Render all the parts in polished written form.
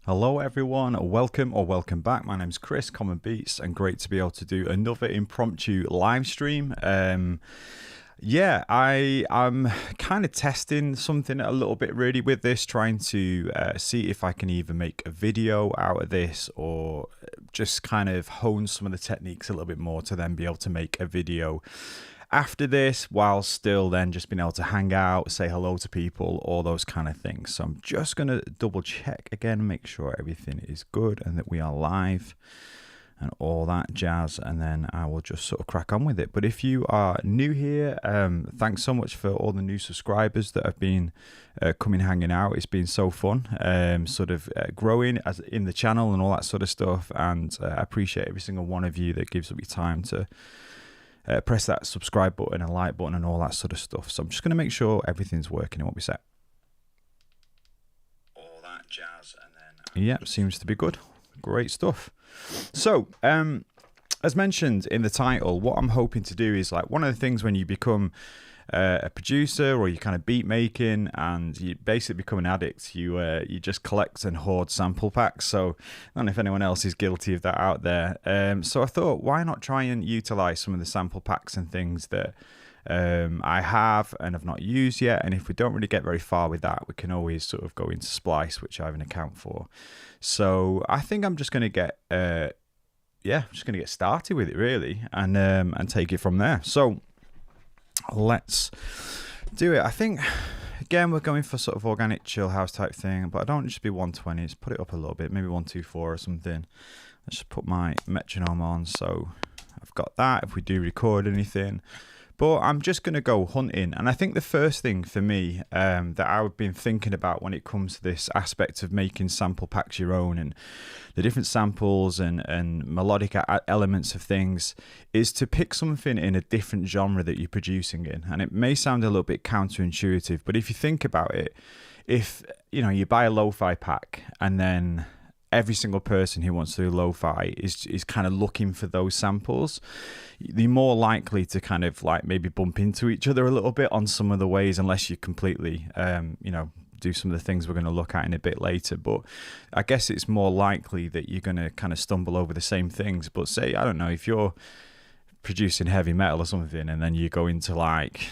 Hello everyone, welcome back. My name's Chris, Commonbeats, and great to be able to do another impromptu live stream. I'm kind of testing something a little bit really with this, trying to see if I can either make a video out of this or just kind of hone some of the techniques a little bit more to then be able to make a video after this, while still then just being able to hang out, say hello to people, all those kind of things. So I'm just going to double check again, make sure everything is good and that we are live and all that jazz, and then I will just sort of crack on with it. But if you are new here, thanks so much for all the new subscribers that have been coming hanging out. It's been so fun, growing as in the channel and all that sort of stuff, and I appreciate every single one of you that gives up your time to press that subscribe button and like button and all that sort of stuff. So I'm just going to make sure everything's working in what we set. All that jazz, and then yeah, seems to be good. Great stuff. So as mentioned in the title, what I'm hoping to do is, like, one of the things when you become a producer or you kind of beat making and you basically become an addict, you just collect and hoard sample packs. So I don't know if anyone else is guilty of that out there. So I thought, why not try and utilize some of the sample packs and things that I have and have not used yet. And if we don't really get very far with that, we can always sort of go into Splice, which I have an account for. So I think I'm just going to get started with it really, and take it from there. So let's do it. I think, again, we're going for sort of organic chill house type thing, but I don't want it to just be 120. Just put it up a little bit, maybe 124 or something. Let's just put my metronome on, so I've got that if we do record anything. But I'm just going to go hunting. And I think the first thing for me that I've been thinking about when it comes to this aspect of making sample packs your own and the different samples and melodic elements of things is to pick something in a different genre that you're producing in. And it may sound a little bit counterintuitive, but if you think about it, if you buy a lo-fi pack and then every single person who wants to do lo-fi is kind of looking for those samples, you're more likely to kind of like maybe bump into each other a little bit on some of the ways, unless you completely do some of the things we're going to look at in a bit later. But I guess it's more likely that you're going to kind of stumble over the same things. But say, I don't know, if you're producing heavy metal or something and then you go into like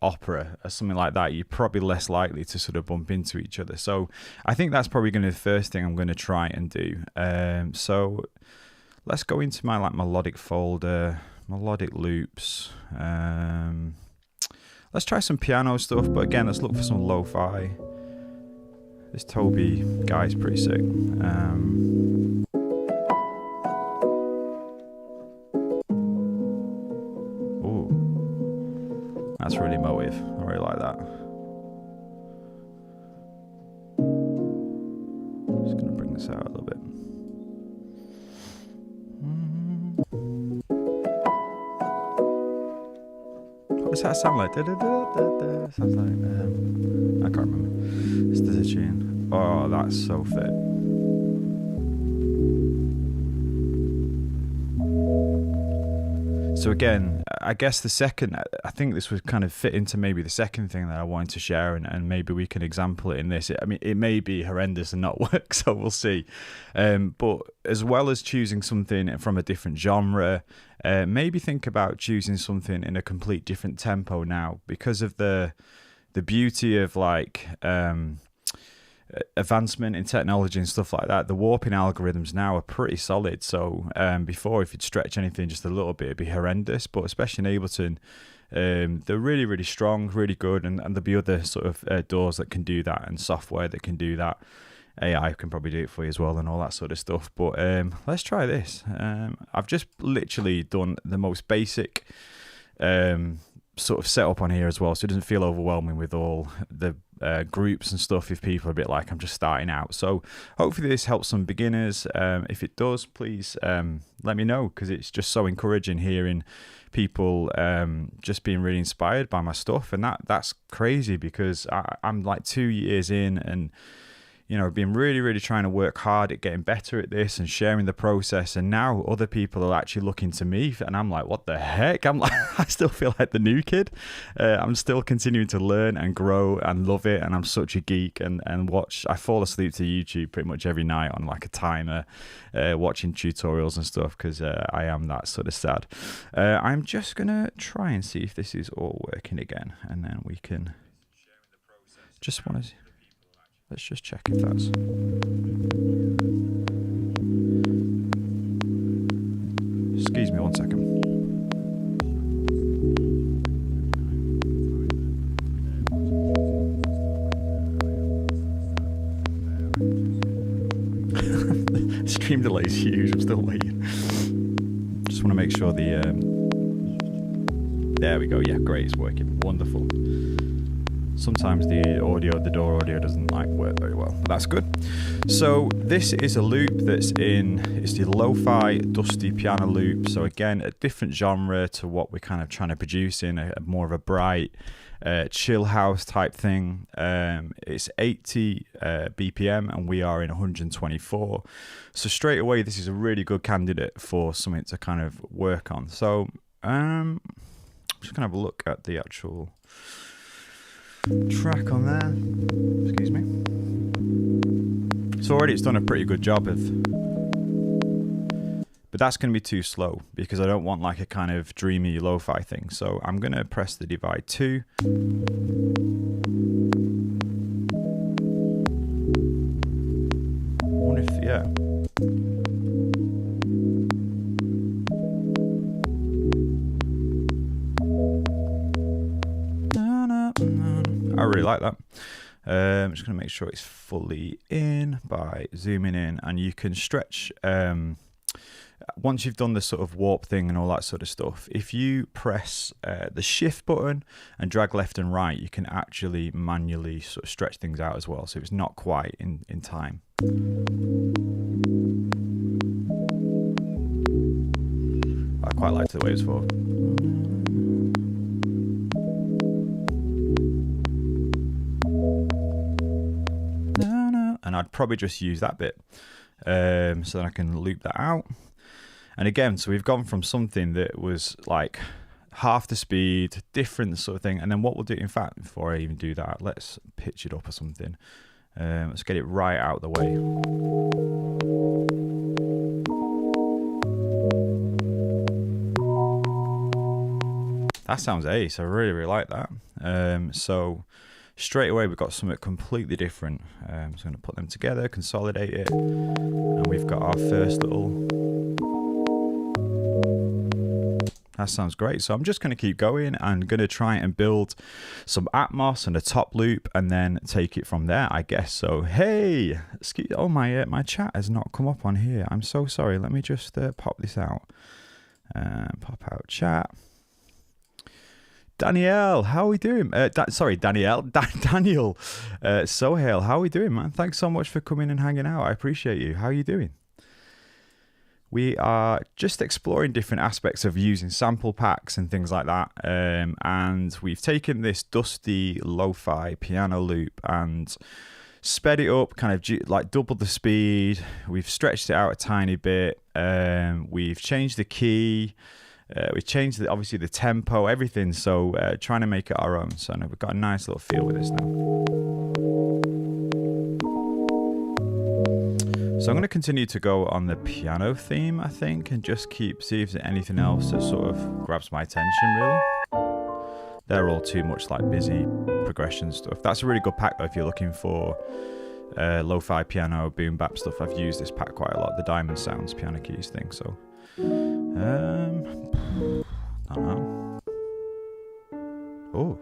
opera or something like that, you're probably less likely to sort of bump into each other. So I think that's probably going to be the first thing I'm going to try and do. So let's go into my like melodic folder, melodic loops. Let's try some piano stuff, but again, let's look for some lo-fi. This Toby guy's pretty sick. That's really motive. I really like that. Just going to bring this out a little bit. What does that sound like? Sounds like, I can't remember. It's the tune. Oh, that's so fit. So again, I guess I think this would kind of fit into maybe the second thing that I wanted to share, and maybe we can example it in this. I mean, it may be horrendous and not work, so we'll see. But as well as choosing something from a different genre, maybe think about choosing something in a complete different tempo now, because of the beauty of like advancement in technology and stuff like that. The warping algorithms now are pretty solid. So before, if you'd stretch anything just a little bit, it'd be horrendous. But especially in Ableton, they're really, really strong, really good, and there'll be other sort of doors that can do that and software that can do that. AI can probably do it for you as well and all that sort of stuff. But let's try this. I've just literally done the most basic sort of setup on here as well, so it doesn't feel overwhelming with all the groups and stuff if people are a bit like, I'm just starting out. So hopefully this helps some beginners. If it does, please let me know, because it's just so encouraging hearing people just being really inspired by my stuff. And that's crazy, because I'm like 2 years in, and you know, been really trying to work hard at getting better at this and sharing the process. And now other people are actually looking to me, and I'm like, what the heck? I'm like, I still feel like the new kid. I'm still continuing to learn and grow and love it. And I'm such a geek and I fall asleep to YouTube pretty much every night on like a timer, watching tutorials and stuff, because I am that sort of sad. I'm just going to try and see if this is all working again. And then we can just want to... Let's just check if that's... Excuse me 1 second. Stream delay is huge. I'm still waiting. Just want to make sure the... There we go. Yeah, great. It's working. Wonderful. Sometimes the door audio doesn't like work very well, but that's good. So this is a loop that's it's the lo-fi dusty piano loop. So again, a different genre to what we're kind of trying to produce in, a more of a bright, chill house type thing. It's 80 BPM and we are in 124. So straight away, this is a really good candidate for something to kind of work on. So I'm just gonna have a look at the actual track on there. Excuse me. So already it's done a pretty good job of, but that's going to be too slow because I don't want like a kind of dreamy lo-fi thing. So I'm going to press the divide 2. I wonder if, yeah. I really like that. I'm just going to make sure it's fully in by zooming in, and you can stretch once you've done the sort of warp thing and all that sort of stuff. If you press the shift button and drag left and right, you can actually manually sort of stretch things out as well, so it's not quite in time. I quite like the way it's for. And I'd probably just use that bit so that I can loop that out. And again, so we've gone from something that was like half the speed, different sort of thing. And then what we'll do, in fact, before I even do that, let's pitch it up or something. Let's get it right out the way. That sounds ace. I really like that. So straight away we've got something completely different. So I'm going to put them together, consolidate it, and we've got our first little... That sounds great. So I'm just going to keep going and going to try and build some Atmos and a top loop and then take it from there, I guess. So hey, oh my chat has not come up on here. I'm so sorry. Let me just pop this out. Pop out chat. Danielle, how are we doing? Sorry, Danielle. Daniel. Sohail, how are we doing, man? Thanks so much for coming and hanging out. I appreciate you. How are you doing? We are just exploring different aspects of using sample packs and things like that. And we've taken this dusty lo-fi piano loop and sped it up, kind of like doubled the speed. We've stretched it out a tiny bit. We've changed the key. We've changed obviously the tempo, everything. So trying to make it our own. So we've got a nice little feel with this now. So I'm going to continue to go on the piano theme, I think, and just see if there's anything else that sort of grabs my attention, really. They're all too much like busy progression stuff. That's a really good pack, though, if you're looking for lo-fi piano, Boombap stuff. I've used this pack quite a lot, the Diamond Sounds piano keys thing. So, I don't know. Oh.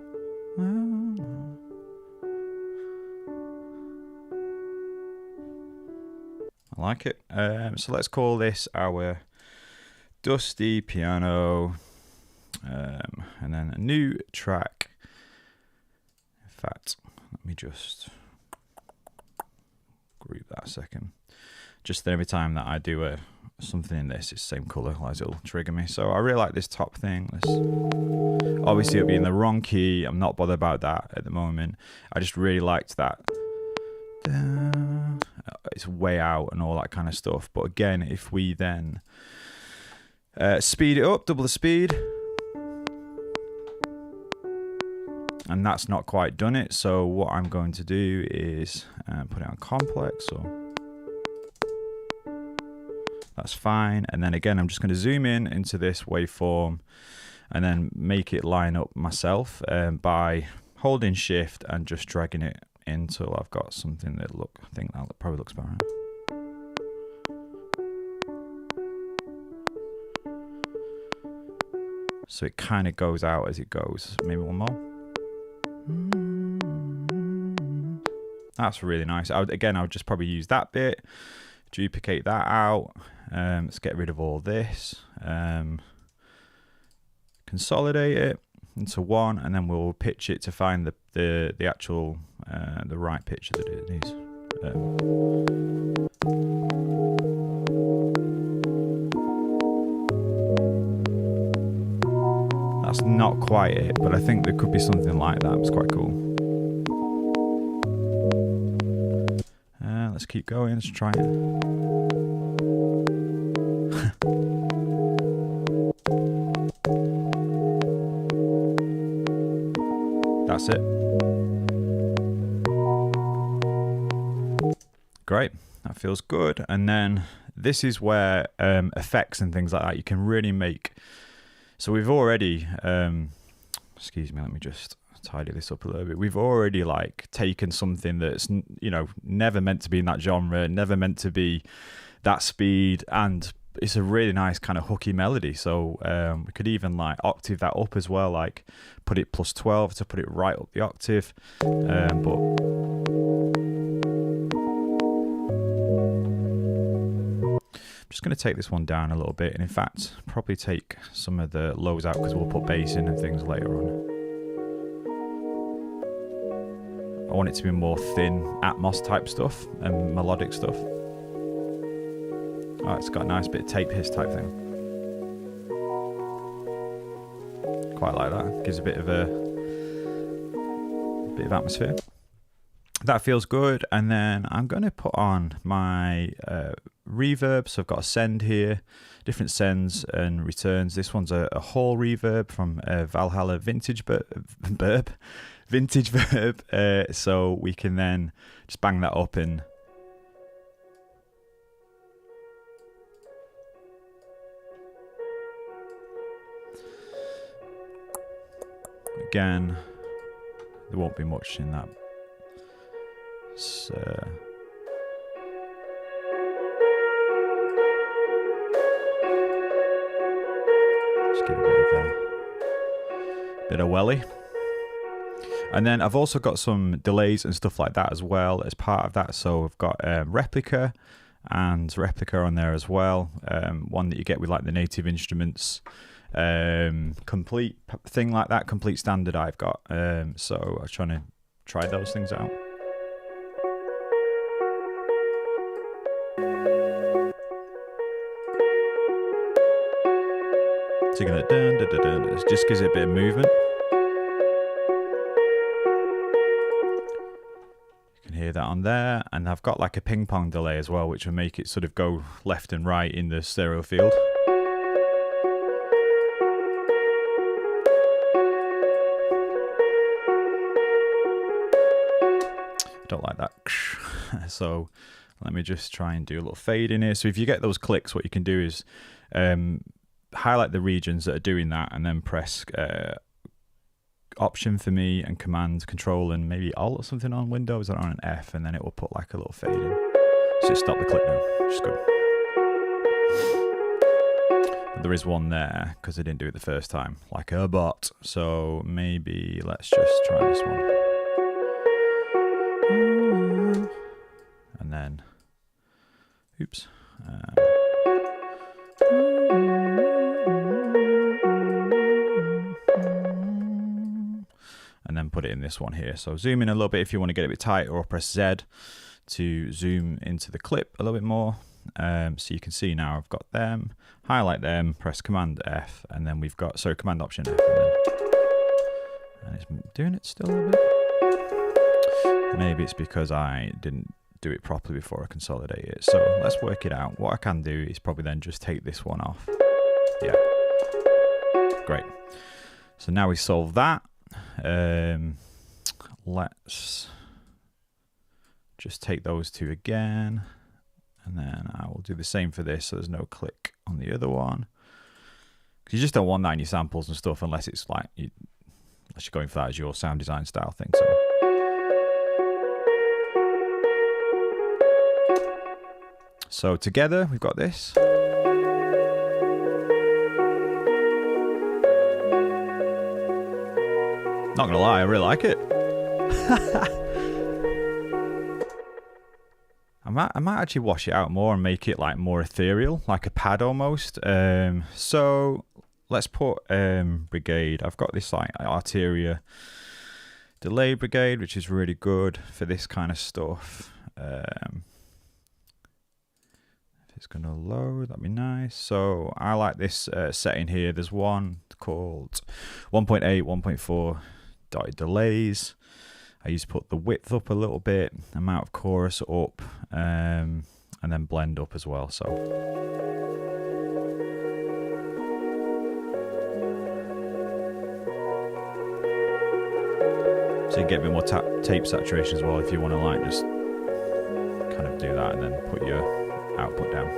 I like it. So let's call this our dusty piano, and then a new track. In fact, let me just group that a second. Just every time that I do something in this, it's the same color, otherwise it'll trigger me. So I really like this top thing. Obviously it'll be in the wrong key. I'm not bothered about that at the moment. I just really liked that. it's way out and all that kind of stuff. But again, if we then speed it up, double the speed, and that's not quite done it. So what I'm going to do is put it on complex, or that's fine. And then again, I'm just going to zoom in into this waveform and then make it line up myself by holding shift and just dragging it until I've got something that I think that probably looks about right. So it kind of goes out as it goes. Maybe one more. That's really nice. I would just probably use that bit, duplicate that out. Let's get rid of all this. Consolidate it into one, and then we'll pitch it to find the actual the right pitch that it needs. That's not quite it, but I think there could be something like that. It's quite cool. Let's keep going. Let's try it. That's it. Great. That feels good. And then this is where effects and things like that you can really make. So we've already, excuse me, let me just tidy this up a little bit. We've already like taken something that's, you know, never meant to be in that genre, never meant to be that speed, and it's a really nice kind of hooky melody. So we could even like octave that up as well, like put it +12 to put it right up the octave. But I'm just going to take this one down a little bit, and in fact probably take some of the lows out because we'll put bass in and things later on. I want it to be more thin Atmos type stuff and melodic stuff. Oh, it's got a nice bit of tape hiss type thing. Quite like that. Gives a bit of atmosphere. That feels good. And then I'm going to put on my reverb. So I've got a send here, different sends and returns. This one's a hall reverb from Valhalla Vintage Verb. So we can then just bang that up and again, there won't be much in that. So just give it a bit of welly. And then I've also got some delays and stuff like that as well as part of that. So I've got replica on there as well. One that you get with like the native instruments, complete thing like that, complete standard I've got. So I'm trying to try those things out. So you're gonna it just gives it a bit of movement. Hear that on there, and I've got like a ping pong delay as well, which will make it sort of go left and right in the stereo field. Don't like that. So let me just try and do a little fade in here. So if you get those clicks, what you can do is highlight the regions that are doing that, and then press Option for me and Command, Control, and maybe Alt or something on Windows or on an F, and then it will put like a little fade in. So stop the clip now, which is good. But there is one there because I didn't do it the first time, like a bot. So maybe let's just try this one. And then, oops. And then put it in this one here. So zoom in a little bit if you want to get it a bit tighter, or press Z to zoom into the clip a little bit more. So you can see now I've got them, highlight them, press Command F, and then we've got, sorry, Command Option F, and it's doing it still a little bit. Maybe it's because I didn't do it properly before I consolidate it. So let's work it out. What I can do is probably then just take this one off. Yeah, great. So now we solve that. Let's just take those two again, and then I will do the same for this, so there's no click on the other one. Because you just don't want that in your samples and stuff unless it's like unless you're going for that as your sound design style thing. So together we've got this. Not gonna lie, I really like it. I might actually wash it out more and make it like more ethereal, like a pad almost. So let's put brigade. I've got this like Arteria delay brigade, which is really good for this kind of stuff. If it's gonna load, that'd be nice. So I like this setting here. There's one called 1.8, 1.4 dotted delays. I used to put the width up a little bit, amount of chorus up, and then blend up as well. So you get a bit more tape saturation as well if you want to like just kind of do that and then put your output down.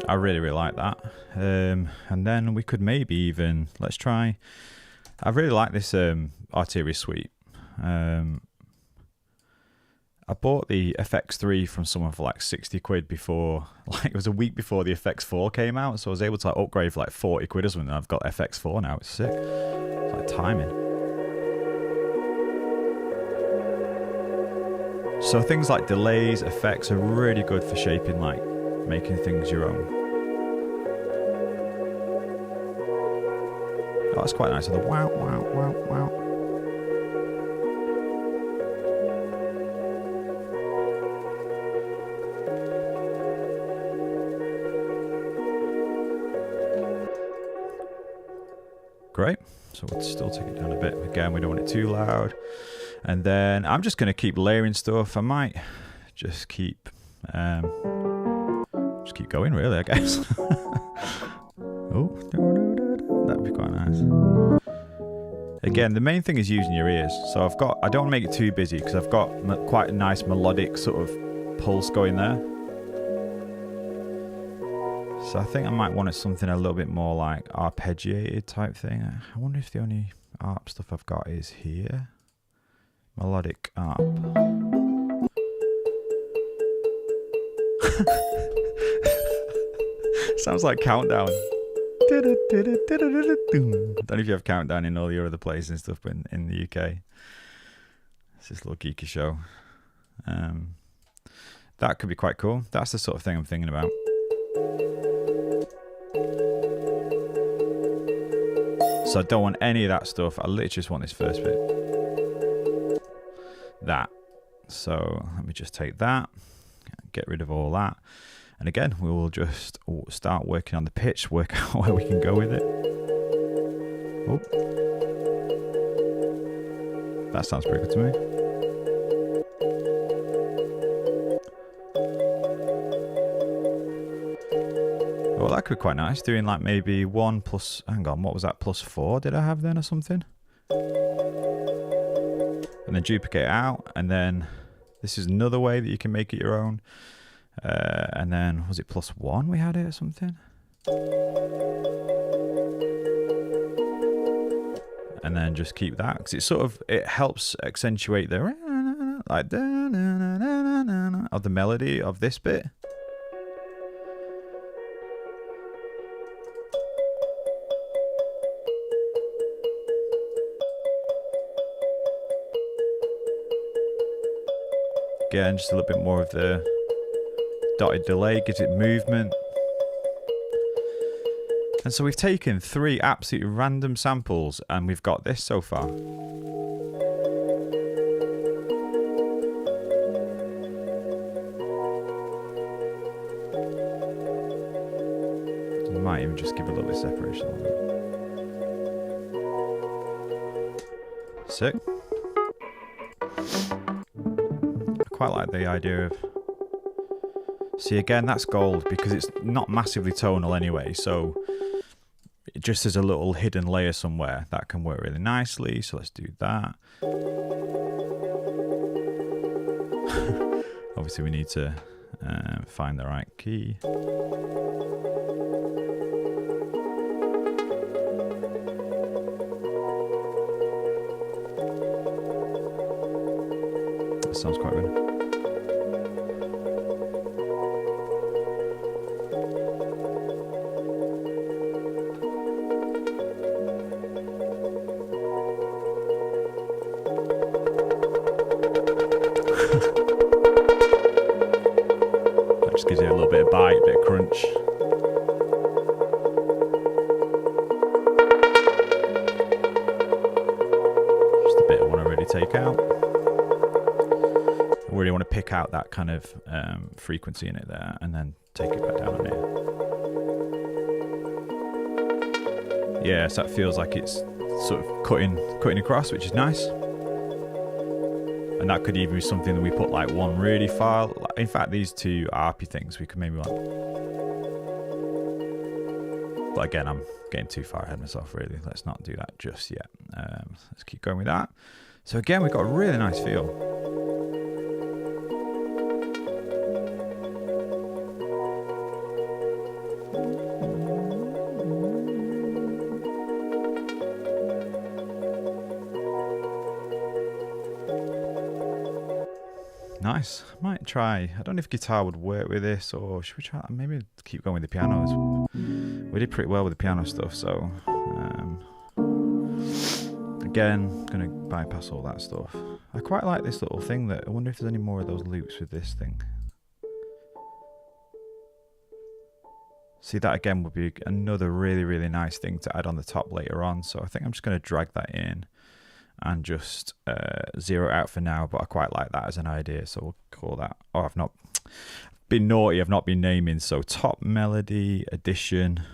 I really like that. And then we could maybe even, let's try, I really like this Arteria suite. I bought the FX3 from someone for like 60 quid before, like it was a week before the FX4 came out, so I was able to like upgrade for like 40 quid or something. I've got FX4 now, it's sick. It's like timing. So things like delays, effects are really good for shaping, like making things your own. Oh, that's quite nice. The wow, wow, wow, wow. Great. So we'll still take it down a bit. Again, we don't want it too loud. And then I'm just going to keep layering stuff. I might just keep going, really, I guess. Oh, that'd be quite nice. Again, the main thing is using your ears. So I don't want to make it too busy because I've got quite a nice melodic sort of pulse going there. So I think I might want it something a little bit more like arpeggiated type thing. I wonder if the only ARP stuff I've got is here. Melodic ARP. Sounds like Countdown. I don't know if you have Countdown in all your other places and stuff, but in the UK. It's this little geeky show. That could be quite cool. That's the sort of thing I'm thinking about. So I don't want any of that stuff. I literally just want this first bit. That. So let me just take that. Get rid of all that. And again, we will just start working on the pitch, work out where we can go with it. Oh. That sounds pretty good to me. Well, that could be quite nice, doing like maybe 1 plus, hang on, what was that, +4 did I have then or something? And then duplicate it out, and then this is another way that you can make it your own. And then, was it +1 we had it or something? And then just keep that, because it helps accentuate the, like, of the melody of this bit. Again, just a little bit more of the dotted delay, gives it movement. And so we've taken 3 absolutely random samples and we've got this so far. might even just give a little bit of separation. Sick. I quite like the idea of... See, again, that's gold because it's not massively tonal anyway, so just as a little hidden layer somewhere, that can work really nicely. So let's do that. Obviously, we need to find the right key. That sounds quite good. Gives you a little bit of bite, a bit of crunch. Just a bit I want to really take out. I really want to pick out that kind of frequency in it there and then take it back down on here. Yeah, so that feels like it's sort of cutting across, which is nice. And that could even be something that we put like one really far. In fact, these two RP things we could maybe want. But again, I'm getting too far ahead of myself really. Let's not do that just yet. Let's keep going with that. So again, we've got a really nice feel. Nice. I might try. I don't know if guitar would work with this, or should we try? Maybe keep going with the pianos. We did pretty well with the piano stuff, so again, gonna bypass all that stuff. I quite like this little thing. That I wonder if there's any more of those loops with this thing. See, that again would be another really nice thing to add on the top later on. So I think I'm just gonna drag that in and just zero out for now, but I quite like that as an idea, so we'll call that. Oh, I've not been naughty, I've not been naming. So top melody, addition,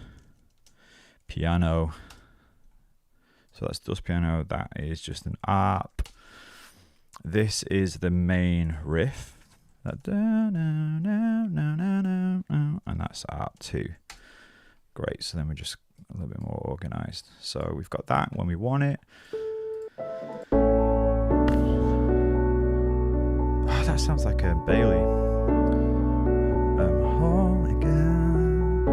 piano. So that's just piano, that is just an ARP. This is the main riff, and that's ARP 2. Great, so then we're just a little bit more organized. So we've got that when we want it. Oh, that sounds like a Bailey. Home again.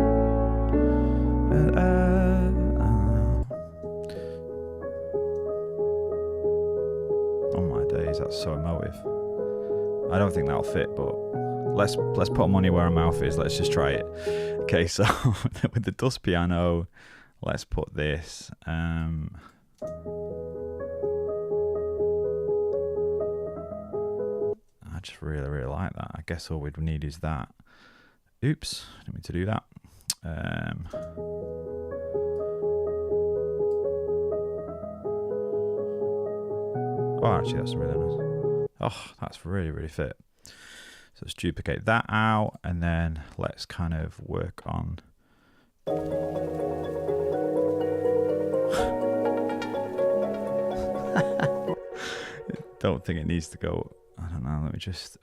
Oh my days, that's so emotive. I don't think that'll fit, but let's put money where our mouth is. Let's just try it. Okay, so with the dust piano, let's put this. I just really like that. I guess all we'd need is that. Oops, I didn't mean to do that. Oh, actually, that's really nice. Oh, that's really fit. So let's duplicate that out, and then let's kind of work on. Don't think it needs to go. I don't know, let me just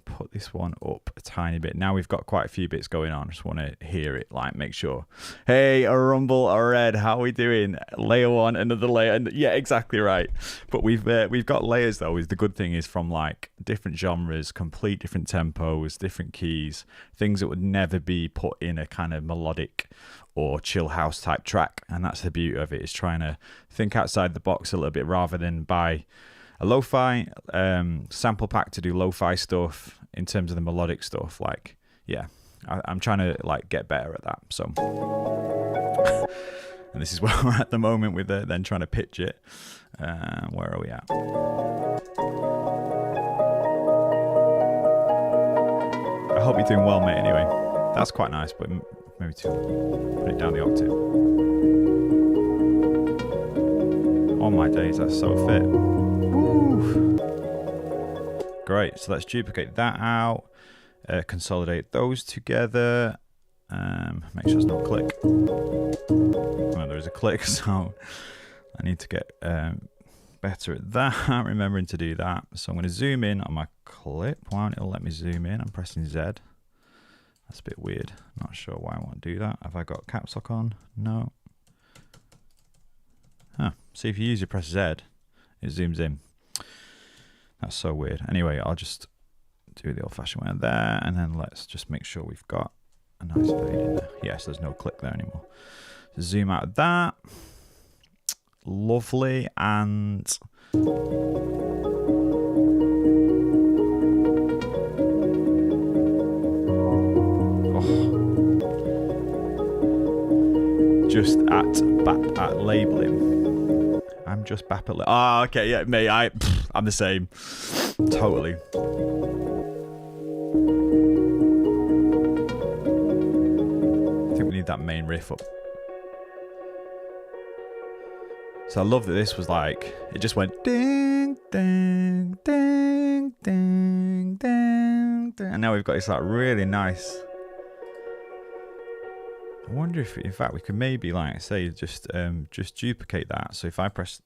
put this one up a tiny bit. Now we've got quite a few bits going on. I just want to hear it, like make sure. Hey, a rumble, a red, how are we doing? Layer one, another layer, and yeah, exactly right. But we've got layers though. The good thing is from like different genres, complete different tempos, different keys, things that would never be put in a kind of melodic or chill house type track. And that's the beauty of it, is trying to think outside the box a little bit rather than buy a lo-fi Samplepack to do lo-fi stuff in terms of the melodic stuff. Like, yeah, I'm trying to like get better at that. So, and this is where we're at the moment with then trying to pitch it. Where are we at? I hope you're doing well, mate. Anyway, that's quite nice, but maybe to put it down the octave. Oh my days, that's so fit. Woo. Great, so let's duplicate that out, consolidate those together, Make sure there's no click. Well, there is a click, so I need to get better at that, remembering to do that. So I'm going to zoom in on my clip. Why won't it let me zoom in? I'm pressing Z. That's a bit weird. Not sure why I want to do that. Have I got caps lock on? No. Huh. See, if you use your press Z, it zooms in. That's so weird. Anyway, I'll just do the old-fashioned way there, and then let's just make sure we've got a nice fade in there. Yes, there's no click there anymore. So zoom out of that. Lovely. And just at labeling. I'm just bap at okay, yeah, mate, I'm the same. Totally. I think we need that main riff up. So I love that this was like, it just went ding, ding, ding, ding, ding, ding. And now we've got this like really nice. I wonder if, in fact, we could maybe like say just duplicate that. So if I press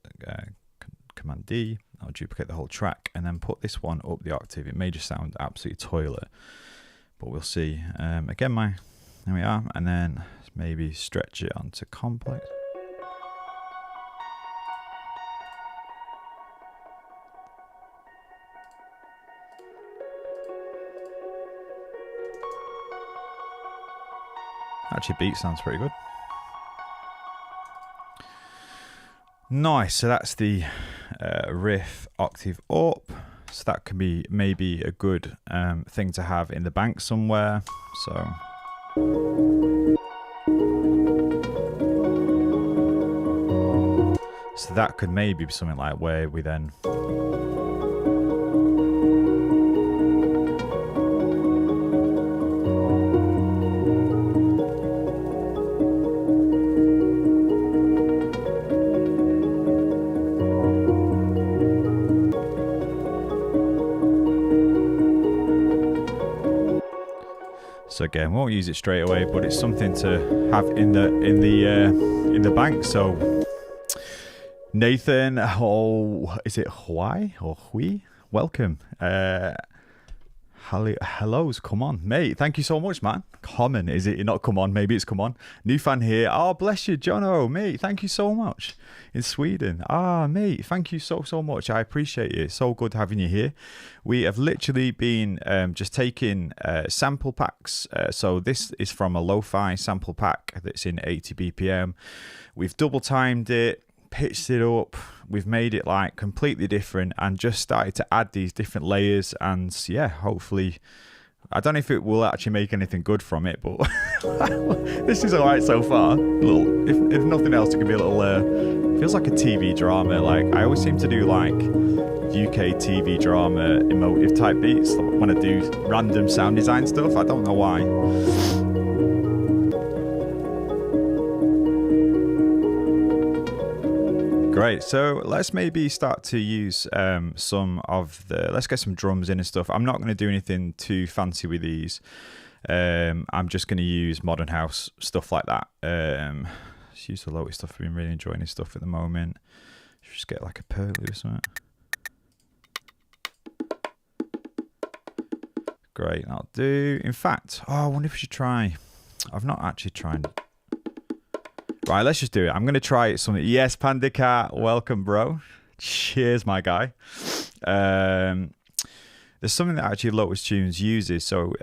Command D, I'll duplicate the whole track and then put this one up the octave. It may just sound absolutely toilet, but we'll see. Again, there we are, and then maybe stretch it onto complex. Actually, beat sounds pretty good. Nice. So that's the riff octave up. So that could be maybe a good thing to have in the bank somewhere. So that could maybe be something like where we then. So again, won't use it straight away, but it's something to have in the bank. So Nathan, is it Hawaii or Hui? Welcome. Hellos, come on, mate. Thank you so much, man. Common, is it? Not come on, maybe it's come on. New fan here. Oh, bless you, Jono, mate. Thank you so much. In Sweden. Mate, thank you so much. I appreciate it. So good having you here. We have literally been just taking sample packs. So this is from a LOFI sample pack that's in 80 BPM. We've double timed it, pitched it up, we've made it like completely different and just started to add these different layers, and yeah, hopefully, I don't know if it will actually make anything good from it, but this is alright so far. If nothing else, it could be a little feels like a TV drama. Like I always seem to do like UK TV drama emotive type beats when I do random sound design stuff. I don't know why. Great, so let's maybe start to use some of the, let's get some drums in and stuff. I'm not going to do anything too fancy with these. I'm just going to use modern house, stuff like that. Let's use the LOFI stuff. I've been really enjoying this stuff at the moment. Just get like a perlu or something. Great, that'll do. In fact, I wonder if we should try, I've not actually tried. Right, let's just do it. I'm going to try something. Yes, Panda Cat, welcome, bro. Cheers, my guy. There's something that actually Lotus Tunes uses. So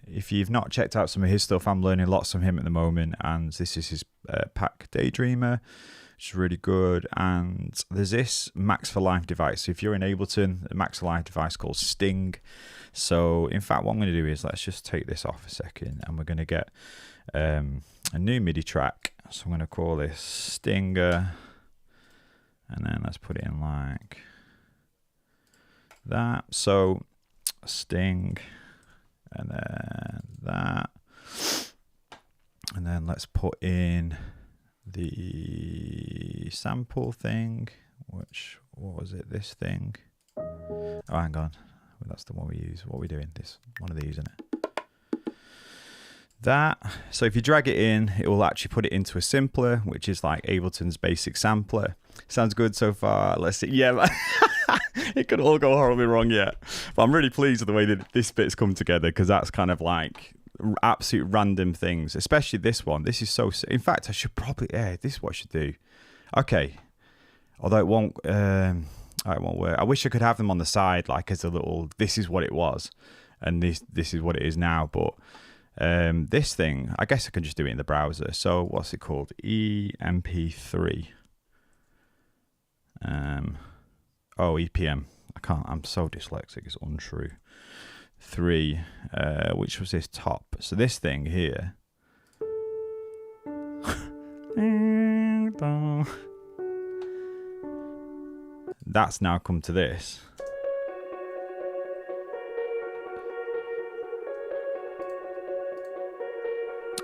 if you've not checked out some of his stuff, I'm learning lots from him at the moment. And this is his pack Daydreamer, which is really good. And there's this Max for Life device. So if you're in Ableton, the Max for Life device called Sting. So in fact, what I'm going to do is let's just take this off a second, and we're going to get a new MIDI track. So I'm going to call this Stinger, and then let's put it in like that. So Sting, and then that, and then let's put in the sample thing, which, what was it, this thing? Oh, hang on, that's the one we use. What are we doing? This one of these, isn't it? that. So if you drag it in, it will actually put it into a simpler, which is like Ableton's basic sampler. Sounds good so far. Let's see. Yeah, it could all go horribly wrong yet. But I'm really pleased with the way that this bit's come together, because that's kind of like absolute random things, especially this one. This is so... In fact, I should probably... Yeah, this is what I should do. Okay. Although it won't work. I wish I could have them on the side, like as a little... This is what it was, and this is what it is now. But this thing, I guess I can just do it in the browser. So what's it called? EMP3. EPM. I can't. I'm so dyslexic. It's untrue. 3. Which was this top? So this thing here. That's now come to this.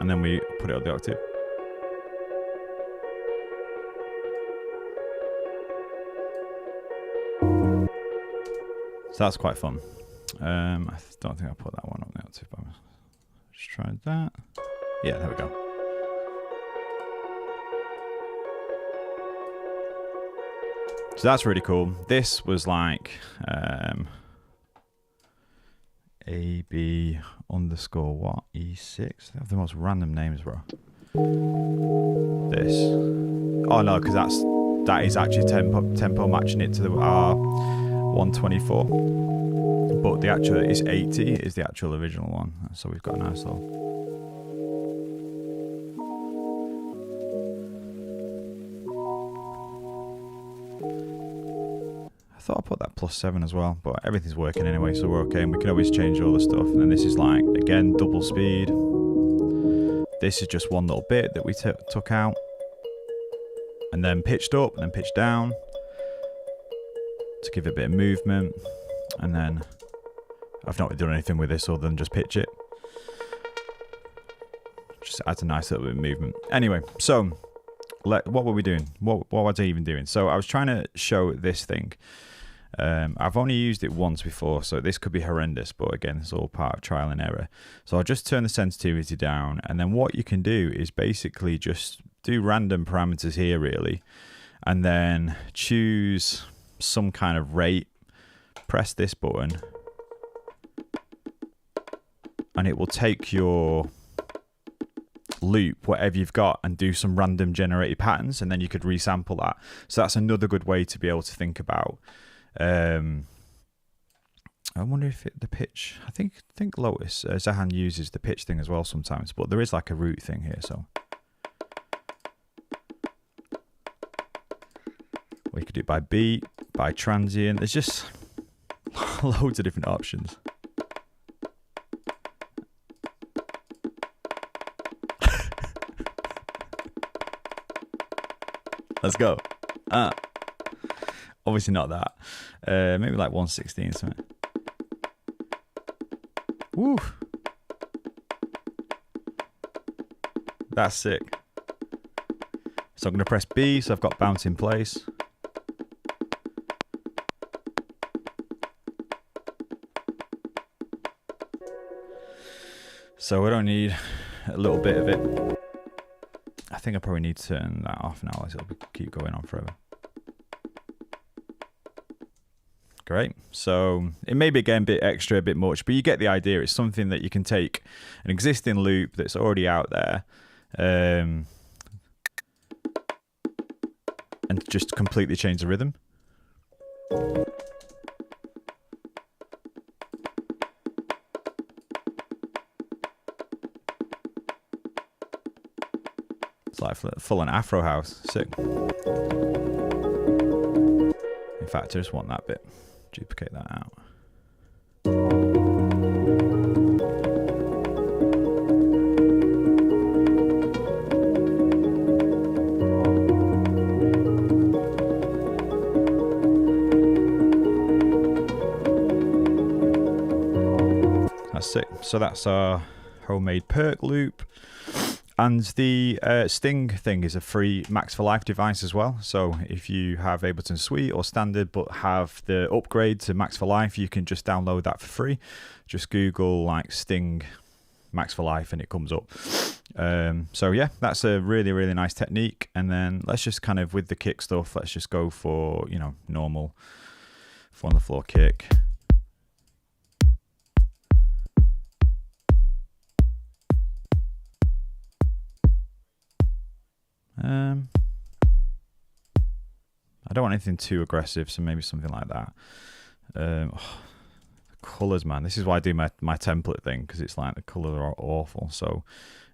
And then we put it on the octave. So that's quite fun. I don't think I put that one on the octave. Just try that. Yeah, there we go. So that's really cool. This was like AB underscore what? E6? They have the most random names, bro. This. Oh no, because that is actually tempo matching it to the R124. But the actual is 80 is the actual original one. So we've got a nice little... I thought I put that +7 as well, but everything's working anyway, so we're okay. And we can always change all the stuff. And then this is like, again, double speed. This is just one little bit that we took out. And then pitched up and then pitched down to give it a bit of movement. And then I've not done anything with this other than just pitch it. Just adds a nice little bit of movement. Anyway, so what were we doing? What was I even doing? So I was trying to show this thing. I've only used it once before, so this could be horrendous, but again, it's all part of trial and error. So I'll just turn the sensitivity down, and then what you can do is basically just do random parameters here, really, and then choose some kind of rate, press this button, and it will take your loop, whatever you've got, and do some random generated patterns, and then you could resample that. So that's another good way to be able to think about. I wonder if the pitch, I think Lotus Zahan uses the pitch thing as well sometimes, but there is like a root thing here, so we could do it by beat, by transient. There's just loads of different options. Let's go. Obviously not that. Maybe like 116 or something. Woo. That's sick. So I'm going to press B, so I've got bounce in place. So we don't need a little bit of it. I think I probably need to turn that off now, else it'll keep going on forever. Great. So it may be again a bit extra, a bit much, but you get the idea. It's something that you can take an existing loop that's already out there and just completely change the rhythm. It's like full on Afro house. Sick. In fact, I just want that bit. Duplicate that out. That's it. So that's our homemade perk loop. And the Sting thing is a free Max for Life device as well. So if you have Ableton Suite or Standard but have the upgrade to Max for Life, you can just download that for free. Just Google like Sting max for life, and it comes up. So yeah, that's a really, really nice technique. And then let's just kind of, with the kick stuff, let's just go for, you know, normal 4 on the floor kick. I don't want anything too aggressive, so maybe something like that. Colors, man, this is why I do my template thing, because it's like the colors are awful. So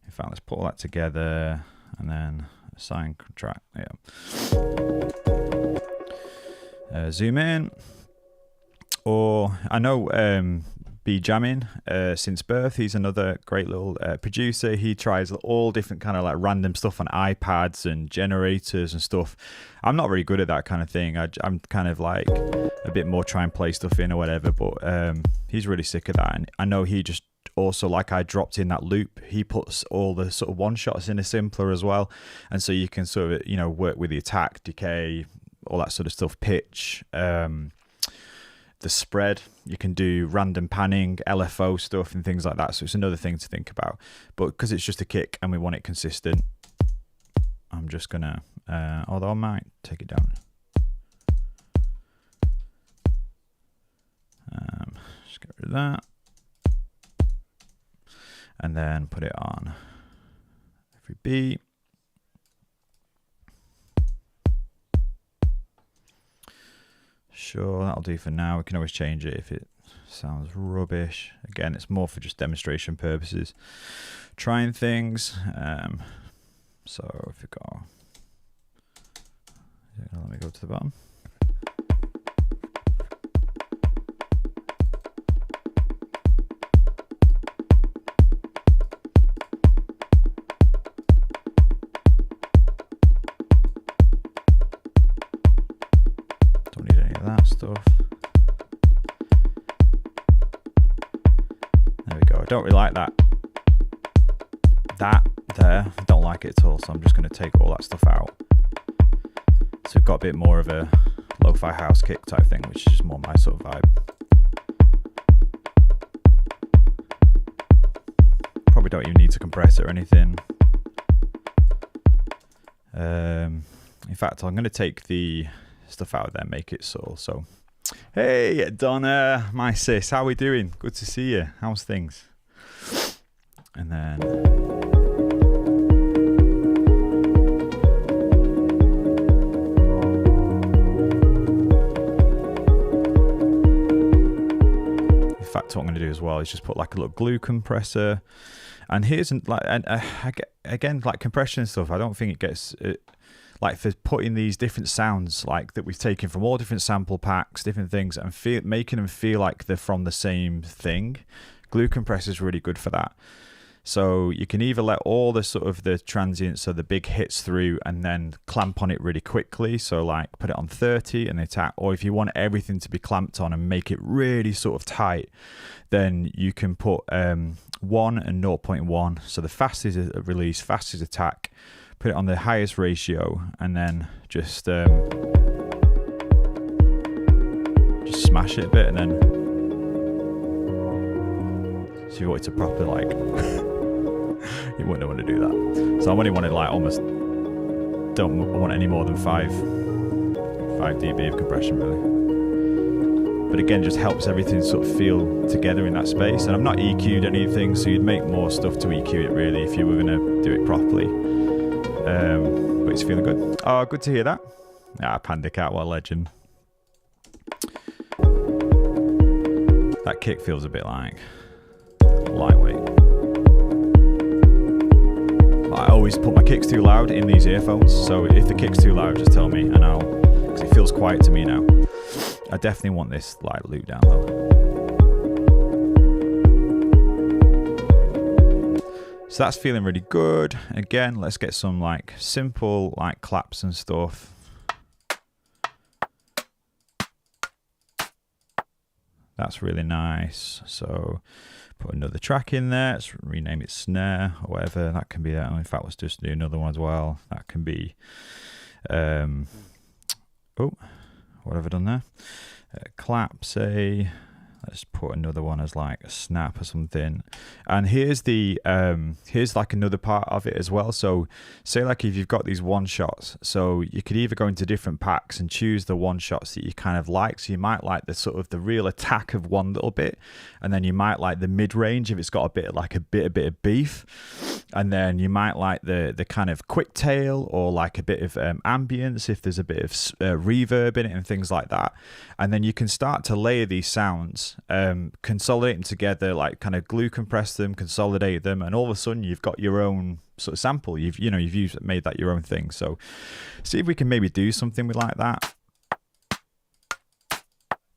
in fact, let's put all that together and then assign track. Yeah. Zoom in. Or I know Be Jamming since birth. He's another great little producer. He tries all different kind of like random stuff on iPads and generators and stuff. I'm not very good at that kind of thing. I'm kind of like a bit more try and play stuff in or whatever. But he's really sick of that. And I know he just also, like I dropped in that loop, he puts all the sort of one shots in a simpler as well. And so you can sort of, you know, work with the attack, decay, all that sort of stuff, pitch, the spread. You can do random panning, LFO stuff and things like that. So it's another thing to think about. But because it's just a kick and we want it consistent, I'm just gonna although I might take it down. Just get rid of that and then put it on every beat. Sure, that'll do for now. We can always change it if it sounds rubbish. Again, it's more for just demonstration purposes, trying things. So if we go, let me go to the bottom. Stuff. There we go. I don't really like that there. I don't like it at all, so I'm just going to take all that stuff out. So we've got a bit more of a lo-fi house kick type thing, which is just more my sort of vibe. Probably don't even need to compress it or anything. In fact, I'm going to take the stuff out of there, make it so. Hey Donna, my sis, how we doing? Good to see you. How's things? And then in fact, what I'm going to do as well is just put like a little glue compressor. And here's like, again, like compression and stuff, I don't think it gets like for putting these different sounds like that we've taken from all different sample packs, different things, and making them feel like they're from the same thing. Glue compressor is really good for that. So you can either let all the sort of the transients, so the big hits through, and then clamp on it really quickly. So like put it on 30 and attack, or if you want everything to be clamped on and make it really sort of tight, then you can put 1 and 0.1. So the fastest release, fastest attack, put it on the highest ratio, and then just smash it a bit, and then so if you wanted to proper like you wouldn't want to do that. So I only wanted like almost don't want any more than 5 dB of compression really. But again, just helps everything sort of feel together in that space. And I've not EQ'd anything, so you'd make more stuff to EQ it really if you were going to do it properly. But it's feeling good. Oh, good to hear that. Ah, Panda Cat, what a legend. That kick feels a bit like lightweight. I always put my kicks too loud in these earphones, so if the kick's too loud, just tell me and because it feels quiet to me now. I definitely want this like loop down low. So that's feeling really good. Again, let's get some like simple like claps and stuff. That's really nice. So put another track in there. Let's rename it snare or whatever. That can be that. In fact, let's just do another one as well. That can be oh, what have I done there? Clap, say, Let's put another one as like a snap or something. And here's the here's like another part of it as well. So say like if you've got these one shots, so you could either go into different packs and choose the one shots that you kind of like. So you might like the sort of the real attack of one little bit, and then you might like the mid range if it's got a bit like a bit of beef, and then you might like the kind of quick tail or like a bit of ambience if there's a bit of reverb in it and things like that. And then you can start to layer these sounds, consolidate them together, like kind of glue compress them, consolidate them, and all of a sudden you've got your own sort of sample. You've made that your own thing. So see if we can maybe do something with like that.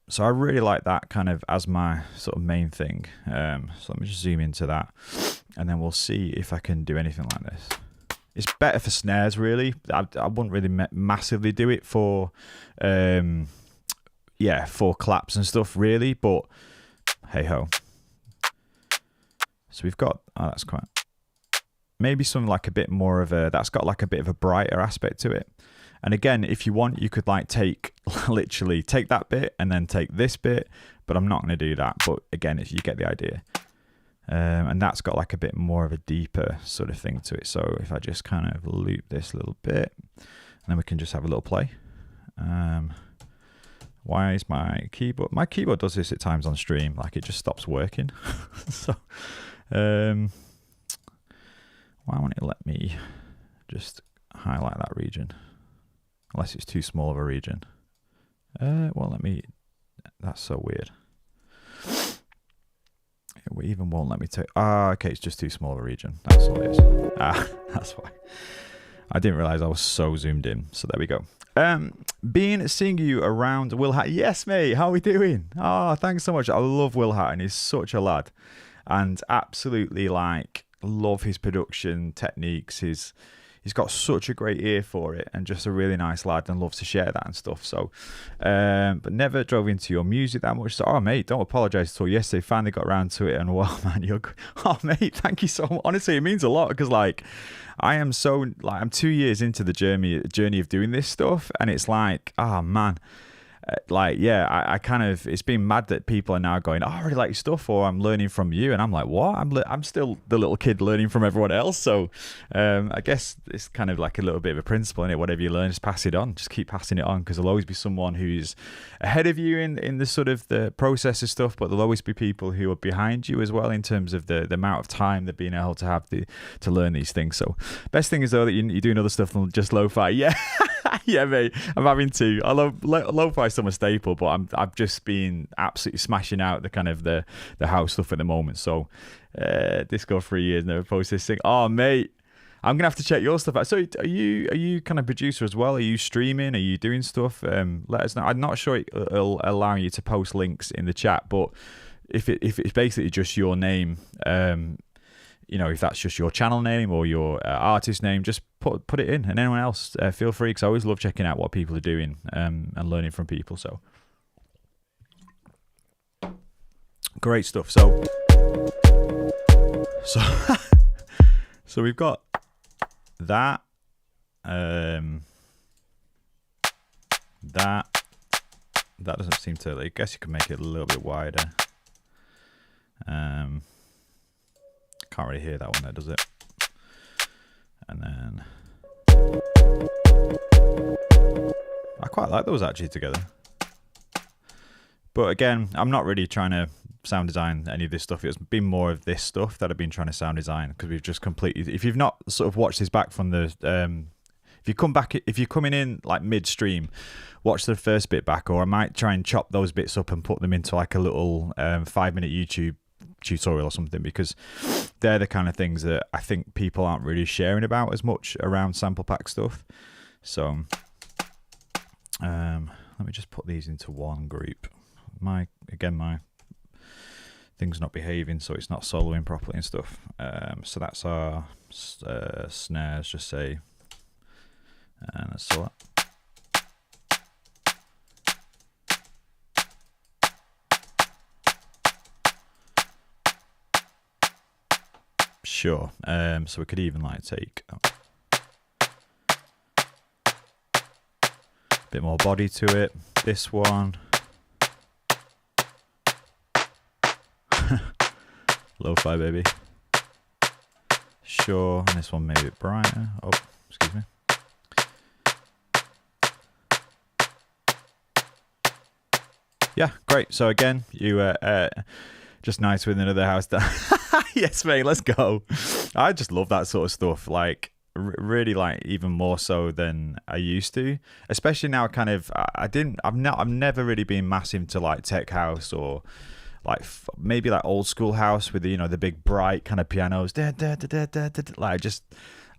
So I really like that kind of as my sort of main thing. So let me just zoom into that, and then we'll see if I can do anything like this. It's better for snares, really. I wouldn't really massively do it for, yeah, for claps and stuff, really. But hey ho. So we've got, oh, that's quite, maybe something like a bit more of a, that's got like a bit of a brighter aspect to it. And again, if you want, you could like take, literally take that bit and then take this bit, but I'm not going to do that. But again, if you get the idea. And that's got like a bit more of a deeper sort of thing to it. So if I just kind of loop this a little bit, and then we can just have a little play. Why is my keyboard does this at times on stream, like it just stops working. So why won't it let me highlight that region? Unless it's too small of a region. Well, that's so weird. It even won't let me take, okay, it's just too small of a region. That's all it is. That's why. I didn't realize I was so zoomed in. So there we go. Seeing you around, Will Hatton. Yes, mate. How are we doing? Oh, thanks so much. I love Will Hatton. He's such a lad. And absolutely like love his production techniques. He's got such a great ear for it and just a really nice lad and loves to share that and stuff. So, but never drove into your music that much. So, oh, mate, don't apologize at all. Yesterday, finally got around to it. And well, man, oh, mate, thank you so much. Honestly, it means a lot because like, I'm 2 years into the journey of doing this stuff. And it's like, oh, man. Like, yeah, I kind of, it's been mad that people are now going, oh, I really like your stuff, or I'm learning from you. And I'm like, what? I'm still the little kid learning from everyone else. So I guess it's kind of like a little bit of a principle in it. Whatever you learn, just pass it on. Just keep passing it on, because there'll always be someone who's ahead of you in the sort of the process of stuff, but there'll always be people who are behind you as well in terms of the amount of time they've been able to have to learn these things. So best thing is, though, that you're doing other stuff than just lo-fi. Yeah. Yeah, mate, I'm having to. I love lo-fi, still my staple, but I've just been absolutely smashing out the kind of the house stuff at the moment. So Disco 3 years, never posted this thing. Oh, mate, I'm gonna have to check your stuff out. So are you kind of producer as well? Are you streaming? Are you doing stuff? Let us know. I'm not sure it'll allow you to post links in the chat, but if it's basically just your name, you know, if that's just your channel name or your artist name, just put it in. And anyone else, feel free, because I always love checking out what people are doing and learning from people. So great stuff. So we've got that. That doesn't seem to. I guess you can make it a little bit wider. Can't really hear that one there, does it? And then I quite like those actually together. But again, I'm not really trying to sound design any of this stuff. It's been more of this stuff that I've been trying to sound design, because we've just completely, if you've not sort of watched this back from the if you're coming in like midstream, watch the first bit back, or I might try and chop those bits up and put them into like a little 5-minute YouTube tutorial or something, because they're the kind of things that I think people aren't really sharing about as much around Samplepack stuff. So let me just put these into one group. My thing's not behaving, so it's not soloing properly and stuff. So that's our snares, just say, and let's solo. Sure. So we could even like take a bit more body to it. This one. Lo-fi, baby. Sure, and this one maybe a bit brighter. Oh, excuse me. Yeah, great. So again, you just nice with another house down. Yes, mate, let's go. I just love that sort of stuff. Like, really, like, even more so than I used to. Especially now, kind of. I've never really been massive to like tech house or like maybe like old school house with the, you know, the big bright kind of pianos. Like, just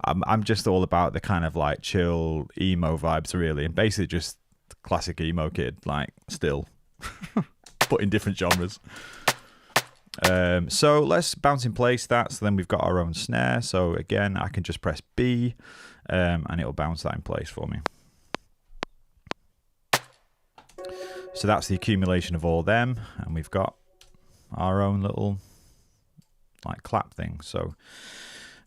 I'm just all about the kind of like chill emo vibes, really, and basically just classic emo kid, like still, but in different genres. So let's bounce in place that. So then we've got our own snare. So again, I can just press B, and it'll bounce that in place for me. So that's the accumulation of all them, and we've got our own little like clap thing. So,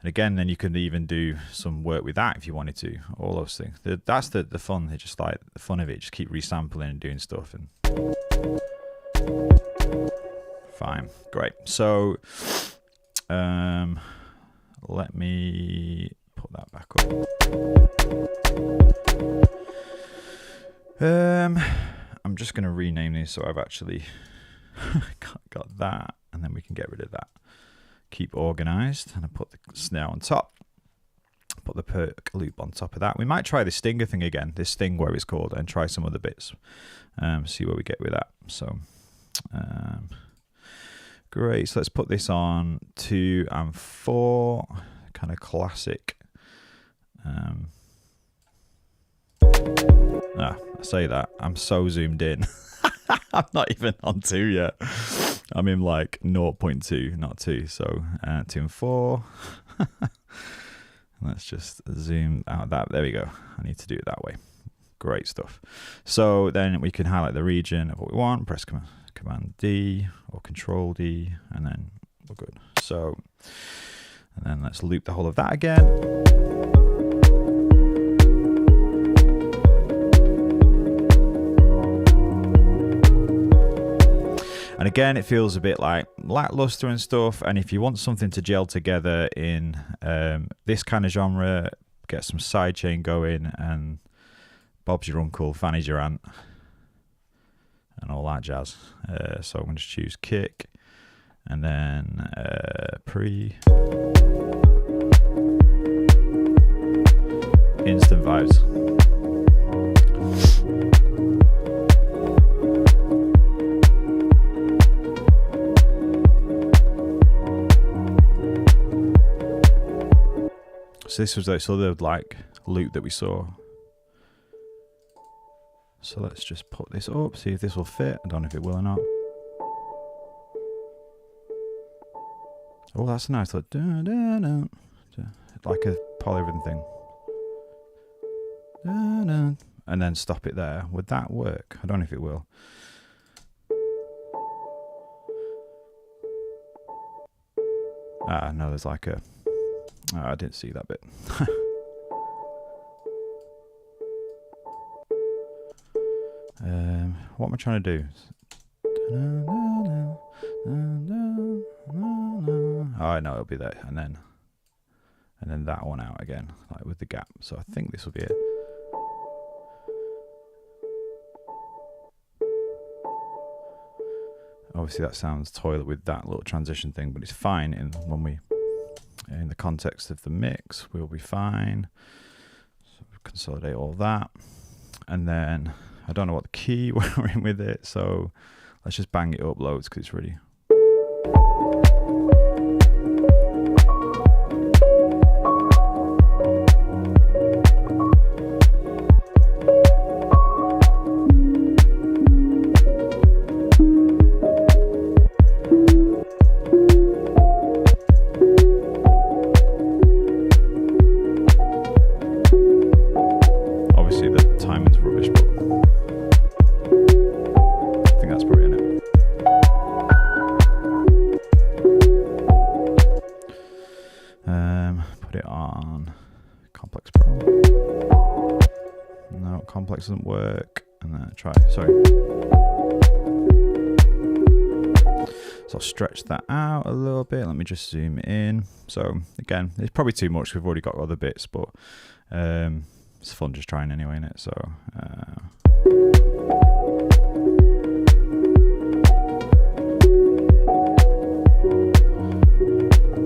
and again, then you can even do some work with that if you wanted to. All those things. That's the fun. They just like the fun of it. Just keep resampling and doing stuff. And fine, great. So, let me put that back up. I'm just going to rename these so I've actually got that, and then we can get rid of that. Keep organized, and I put the snare on top, put the perk loop on top of that. We might try the stinger thing again, this sting where it's called, and try some other bits, see where we get with that. So great, so let's put this on 2 and 4, kind of classic. I say that, I'm so zoomed in. I'm not even on 2 yet. I'm in like 0.2, not 2. So 2 and 4. Let's just zoom out that. There we go. I need to do it that way. Great stuff. So then we can highlight the region of what we want. Press Command D or Control D, and then we're good. So, and then let's loop the whole of that again. And again, it feels a bit like lackluster and stuff. And if you want something to gel together in this kind of genre, get some sidechain going, and Bob's your uncle, Fanny's your aunt, and all that jazz. So I'm going to choose kick, and then pre. Instant vibes. So this was this other like loop that we saw. So let's just put this up, see if this will fit. I don't know if it will or not. Oh, that's a nice little like a polyrhythm thing. And then stop it there. Would that work? I don't know if it will. No, there's like a... Oh, I didn't see that bit. What am I trying to do? Oh, I know it'll be there, and then that one out again, like with the gap. So I think this will be it. Obviously, that sounds toilet with that little transition thing, but it's fine in the context of the mix. We'll be fine. So consolidate all that, and then I don't know what the key we're in with it, so let's just bang it up loads because it's really. Doesn't work, and then try. Sorry. So I'll stretch that out a little bit. Let me just zoom in. So again, it's probably too much. We've already got other bits, but it's fun just trying anyway, isn't it? So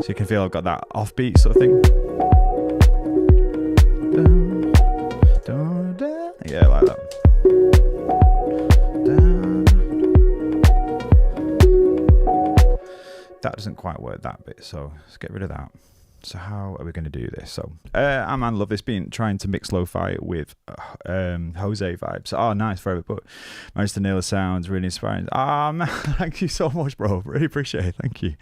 so you can feel I've got that offbeat sort of thing. Yeah, like that. That doesn't quite work that bit, so let's get rid of that. So how are we going to do this? So I man, love this being trying to mix lo-fi with Jose vibes. Oh, nice, forever. But managed to nail the sounds, really inspiring. Ah, man, thank you so much, bro. Really appreciate it. Thank you.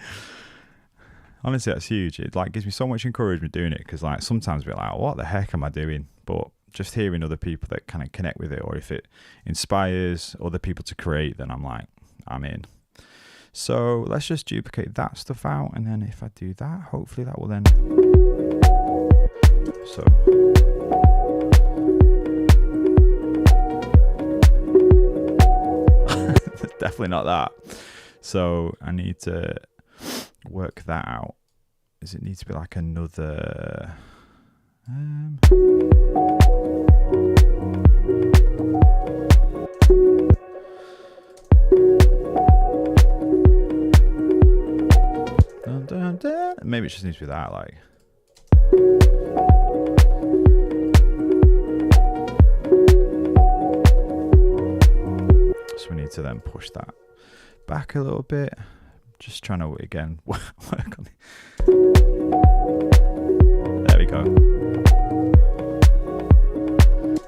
Honestly, that's huge. It like gives me so much encouragement doing it, because like sometimes we're like, what the heck am I doing? But just hearing other people that kind of connect with it, or if it inspires other people to create, then I'm like, I'm in. So let's just duplicate that stuff out, and then if I do that, hopefully that will then. So definitely not that. So I need to work that out. Does it need to be like another? Maybe it just needs to be that, like. So we need to then push that back a little bit. Just trying to again work on it. There we go.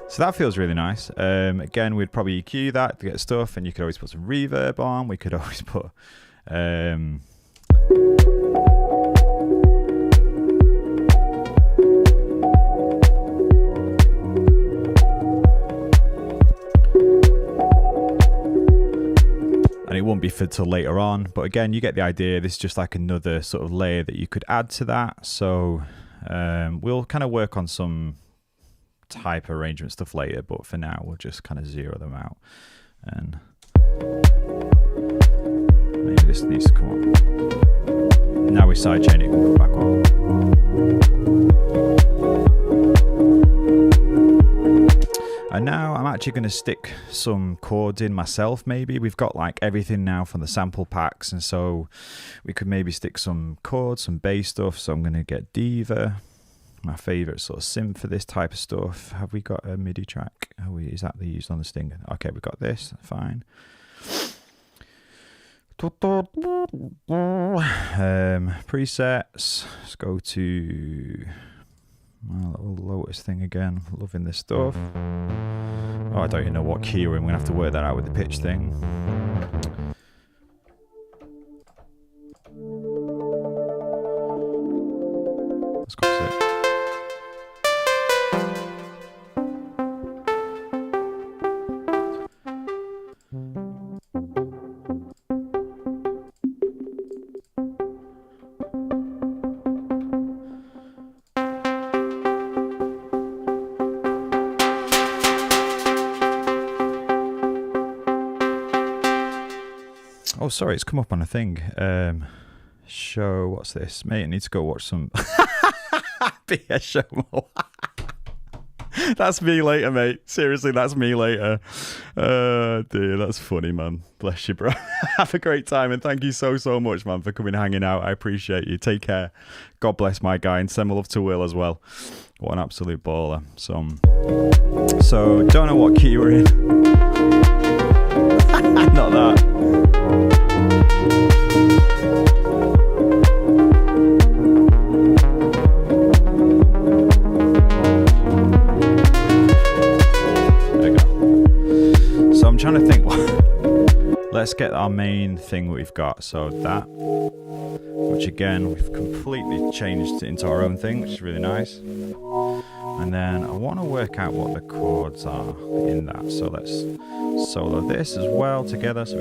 So that feels really nice. Again, we'd probably EQ that to get stuff, and you could always put some reverb on. We could always put and it won't be for till later on, but again, you get the idea. This is just like another sort of layer that you could add to that. So we'll kind of work on some type arrangement stuff later, but for now we'll just kind of zero them out, and maybe this needs to come on. Now we sidechain it, we'll go back on. And now I'm actually going to stick some chords in myself. Maybe we've got like everything now from the sample packs, and so we could maybe stick some chords, some bass stuff. So I'm going to get Diva, my favorite sort of synth for this type of stuff. Have we got a MIDI track? Is that the used on the Stinger? Okay, we've got this. Fine. Presets. Let's go to my little Lotus thing again. Loving this stuff. Oh, I don't even know what key we're in. We're going to have to work that out with the pitch thing. Let's go 6. Oh, sorry, it's come up on a thing. Show, what's this? Mate, I need to go watch some BS show more. That's me later, mate. Seriously, that's me later. Dear, that's funny, man. Bless you, bro. Have a great time, and thank you so much, man, for coming hanging out. I appreciate you. Take care. God bless my guy, and send my love to Will as well. What an absolute baller. So don't know what key you're in. Not that. There we go. So I'm trying to think. Let's get our main thing we've got. So that, which again we've completely changed into our own thing, which is really nice. And then I want to work out what the chords are in that. So let's solo this as well together. So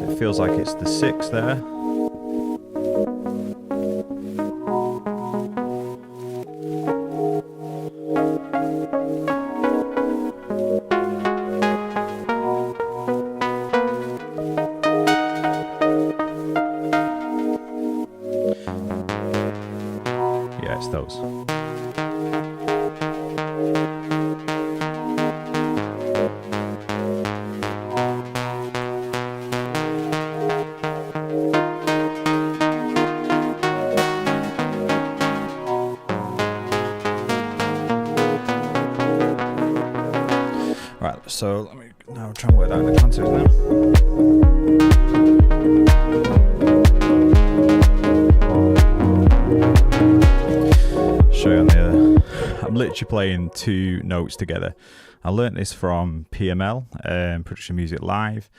it feels like it's the 6 there. So let me now try and work that in the context now. Show you on the. I'm literally playing 2 notes together. I learnt this from PML, Production Music Live.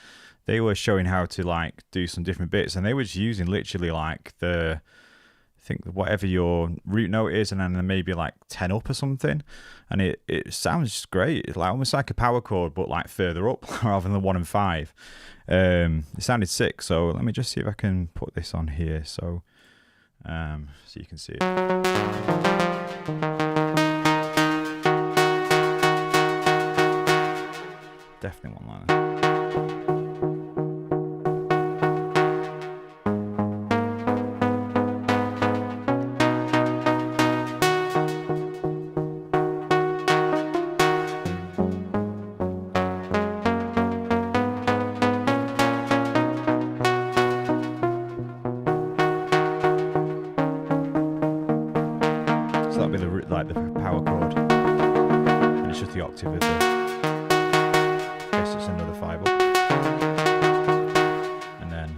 They were showing how to like do some different bits, and they were just using literally like I think whatever your root note is, and then maybe like 10 up or something, and it sounds great. It's like almost like a power chord, but like further up rather than 1 and 5. It sounded sick. So let me just see if I can put this on here, so you can see it. Definitely one like that. So that'll be the power chord, and it's just the octave of the. I guess it's another 5 up, and then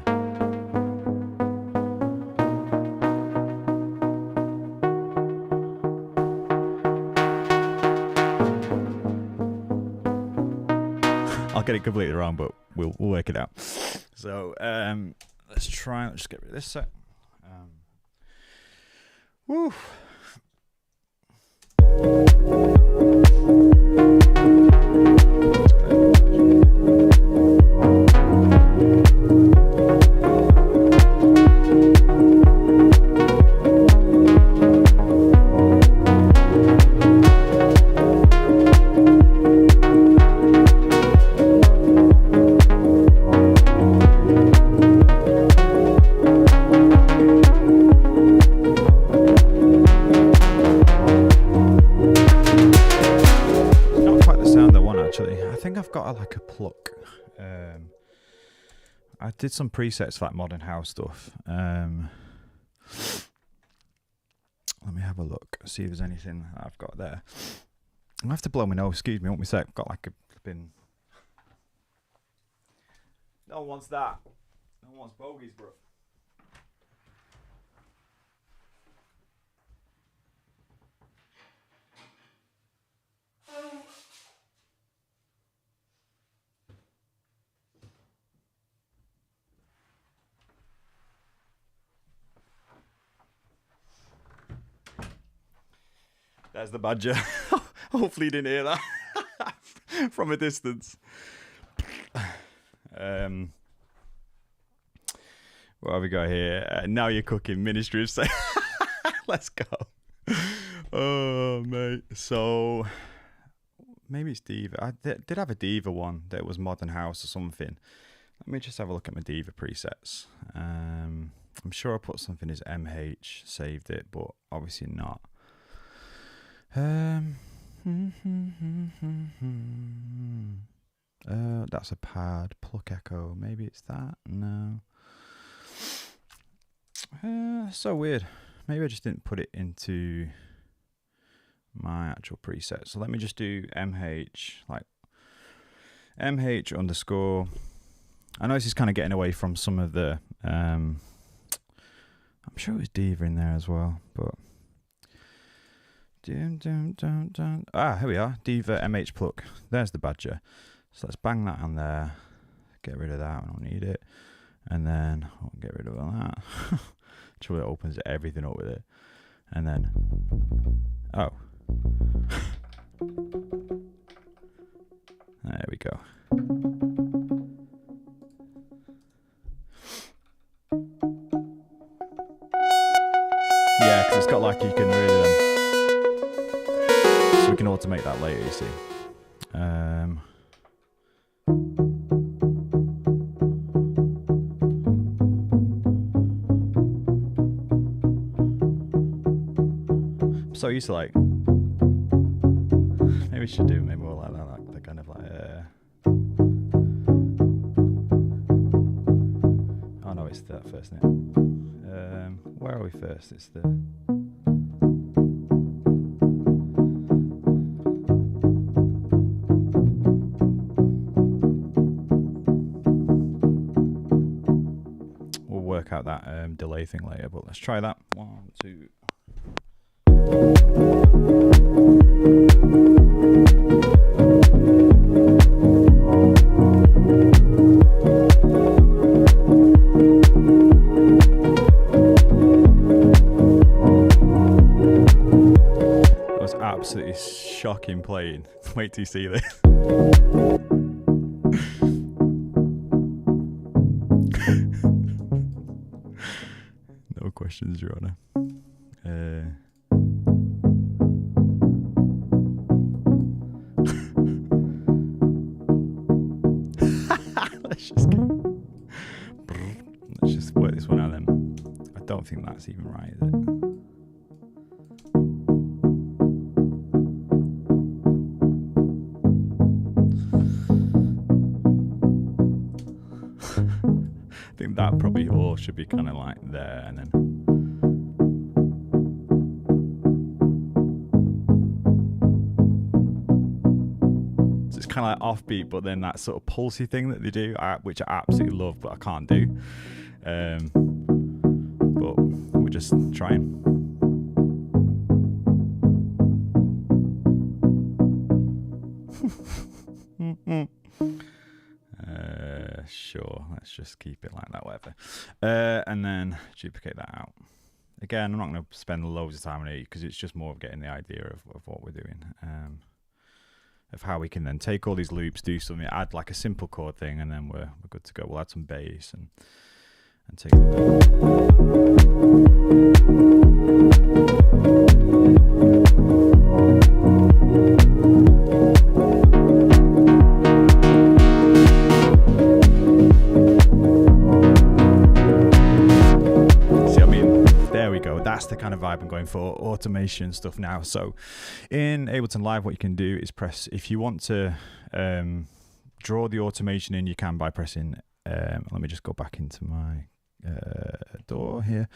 I'll get it completely wrong, but we'll work it out. So let's just get rid of this set. Woo. I've got like a pluck. I did some presets for like modern house stuff. Let me have a look, see if there's anything that I've got there. I have to blow my nose, excuse me, won't me sec. I've got like a flipping. No one wants that. No one wants bogies, bro. There's the badger. Hopefully you didn't hear that from a distance. What have we got here? Now you're cooking, Ministry of Sex. Let's go. Oh, mate. So, maybe it's Diva. I did have a Diva one that was Modern House or something. Let me just have a look at my Diva presets. I'm sure I put something as MH, saved it, but obviously not. That's a pad, pluck echo. Maybe it's that. No. So weird. Maybe I just didn't put it into my actual preset. So let me just do MH, like MH underscore. I know this is kind of getting away from some of the. I'm sure it was Diva in there as well, but. Here we are, Diva MH pluck. There's the badger. So let's bang that on there. Get rid of that, I don't need it. And then I'll get rid of all that. Actually, it opens everything up with it. And then, oh. There we go. Yeah, because it's got like you can really. We can automate that later, you see. I'm so used to like. Maybe we should do maybe more like that, like the kind of like. Oh no, it's that first, isn't it? Where are we first? It's the. out that delay thing later, but let's try that. 1, 2. That was absolutely shocking playing. Wait till you see this. No questions, Your Honour. Let's just work this one out then. I don't think that's even right, is it? I think that probably all should be kind of like there, and then so it's kind of like offbeat, but then that sort of pulsy thing that they do, which I absolutely love, but I can't do. But we're just trying. Sure, let's just keep it like that, whatever. And then duplicate that out. Again, I'm not going to spend loads of time on it because it's just more of getting the idea of what we're doing. Of how we can then take all these loops, do something, add like a simple chord thing, and then we're good to go. We'll add some bass and take it. That's the kind of vibe I'm going for, automation stuff now. So in Ableton Live, what you can do is press, if you want to draw the automation in, you can by pressing, let me just go back into my door here.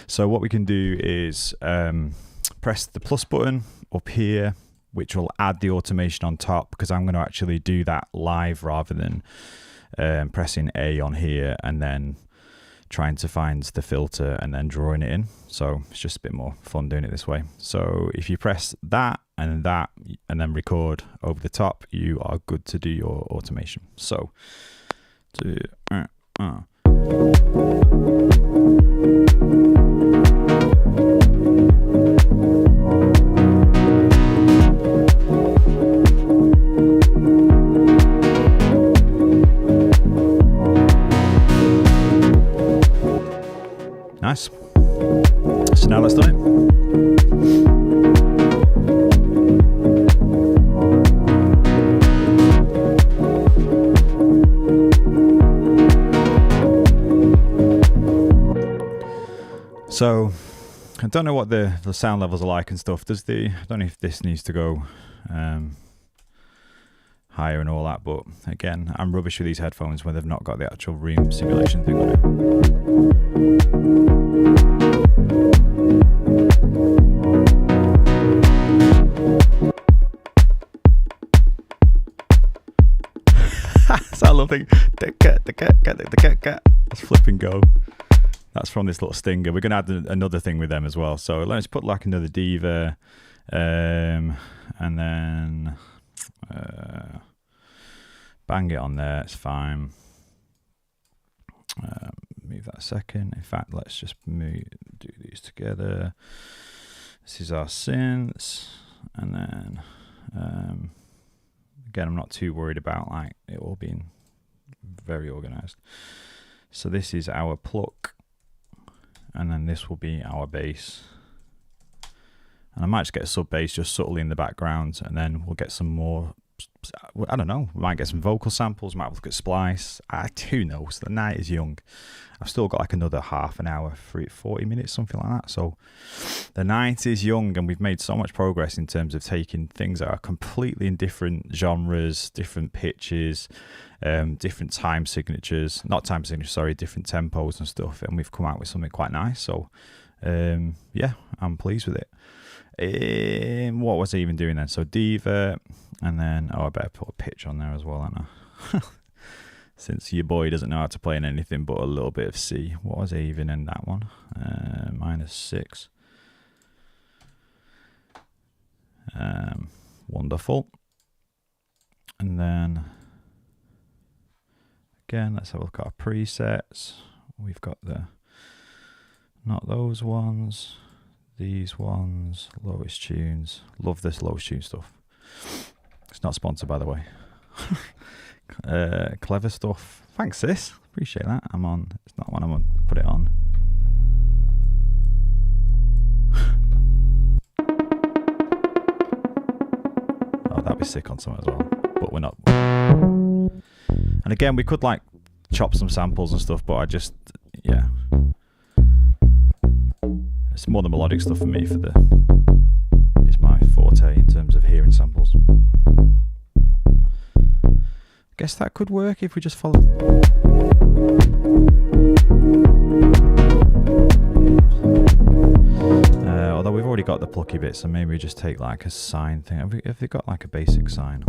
So what we can do is press the plus button up here, which will add the automation on top, because I'm going to actually do that live rather than pressing A on here and then trying to find the filter and then drawing it in. So it's just a bit more fun doing it this way. So if you press that and then record over the top, you are good to do your automation. So nice. So now let's do it. So I don't know what the sound levels are like and stuff. I don't know if this needs to go higher and all that, but again, I'm rubbish with these headphones when they've not got the actual room simulation thing on it. So I love the That's flipping go. That's from this little stinger. We're gonna add another thing with them as well. So let's put like another diva, and then bang it on there. It's fine. Move that a second. In fact, let's just do these together. This is our synths, and then again, I'm not too worried about like it all being very organized. So this is our pluck, and then this will be our bass. And I might just get a sub bass just subtly in the background, and then we'll get some more, I don't know, we might get some vocal samples, might look at splice. Who knows? The night is young. I've still got like another half an hour, 40 minutes, something like that. So the night is young, and we've made so much progress in terms of taking things that are completely in different genres, different pitches, different time signatures, different tempos and stuff, and we've come out with something quite nice. So yeah, I'm pleased with it. What was I even doing then? So diva, and then I better put a pitch on there as well, aren't I? Since your boy doesn't know how to play in anything but a little bit of C. What was A even in that one? -6. Wonderful. And then again, let's have a look at our presets. We've got not those ones, these ones, lowest tunes. Love this lowest tune stuff. It's not sponsored, by the way. Clever stuff. Thanks, sis. Appreciate that. It's not one I'm on. Put it on. Oh, that'd be sick on something as well. But we're not. And again, we could like chop some samples and stuff, but yeah. It's more the melodic stuff for me. Is my forte in terms of hearing samples. Guess that could work if we just follow. Although we've already got the plucky bit, so maybe we just take like a sine thing. Have they got like a basic sine?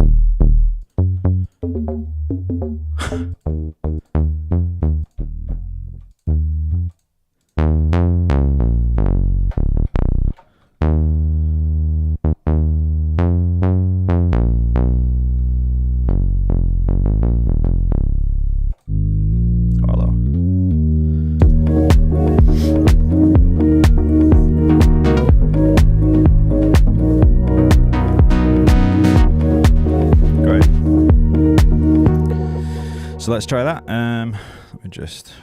So let's try that. I've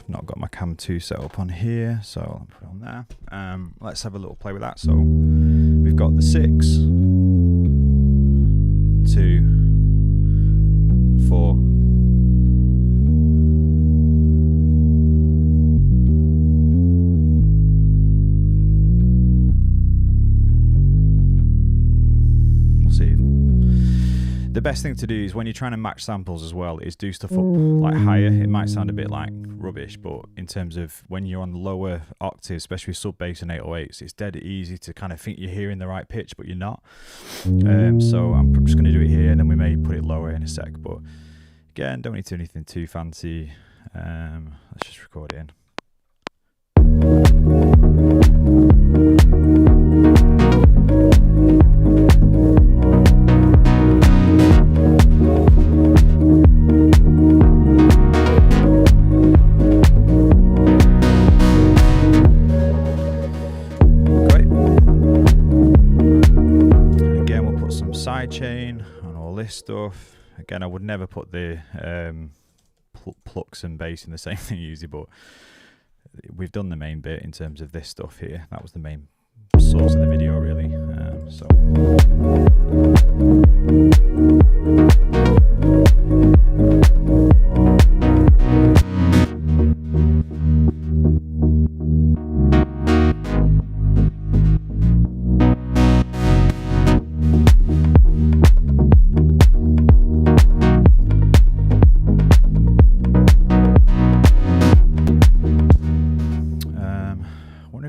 not got my cam 2 set up on here, so I'll put it on there. Let's have a little play with that. So we've got the 6, 2, 4. We'll see. The best thing to do is when you're trying to match samples as well is do stuff up like higher. It might sound a bit like rubbish, but in terms of when you're on lower octaves, especially sub bass and 808s, it's dead easy to kind of think you're hearing the right pitch, but you're not. So I'm just going to do it here, and then we may put it lower in a sec. But again, don't need to do anything too fancy. Let's just record it in. Chain and all this stuff. Again, I would never put the plucks and bass in the same thing usually, but we've done the main bit in terms of this stuff here. That was the main source of the video, really.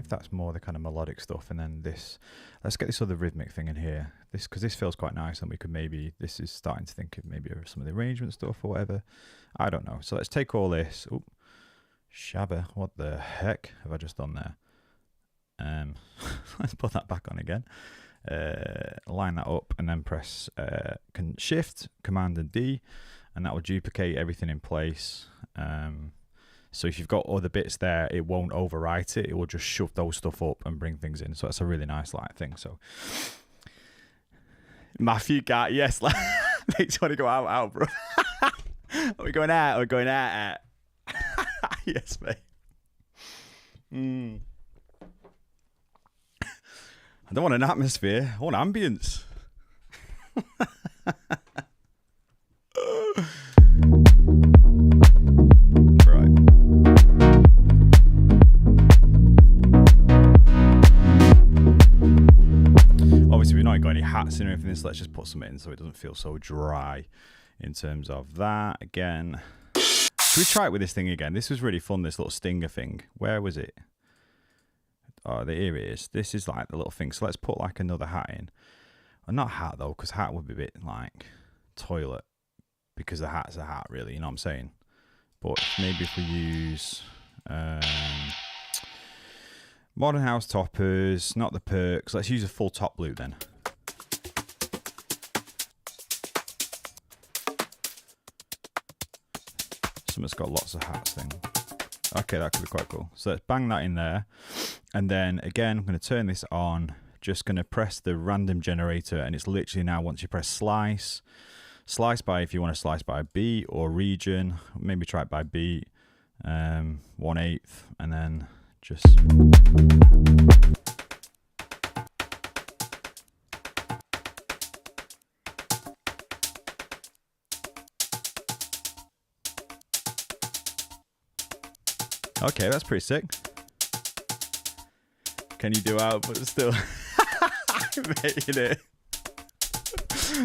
That's more the kind of melodic stuff, and then let's get this other rhythmic thing in here, because this feels quite nice, and we could maybe, this is starting to think of maybe some of the arrangement stuff or whatever, I don't know. So let's take all this. Oop, shabba, what the heck have I just done there? Let's put that back on again. Line that up and then press Shift, Command and D, and that will duplicate everything in place. So if you've got other bits there, it won't overwrite it. It will just shove those stuff up and bring things in. So that's a really nice thing. So Matthew got yes, makes want to go out, bro. Are we going out? We're going out. Yes, mate. I don't want an atmosphere. I want ambience. Obviously, we've not got any hats in or anything, so let's just put some in so it doesn't feel so dry in terms of that. Again, should we try it with this thing again? This was really fun, this little stinger thing. Where was it? Oh, here it is. This is like the little thing. So let's put like another hat in. Well, not hat though, because hat would be a bit like toilet, because the hat's a hat, really, you know what I'm saying? But maybe if we use modern house toppers, not the perks, let's use a full top loop then. Something's got lots of hats thing. Okay, that could be quite cool. So let's bang that in there. And then again, I'm going to turn this on. Just going to press the random generator, and it's literally now once you press slice by, if you want to slice by beat or region, maybe try it by beat, 1/8, and then just okay, that's pretty sick. Can you do out, but still making it.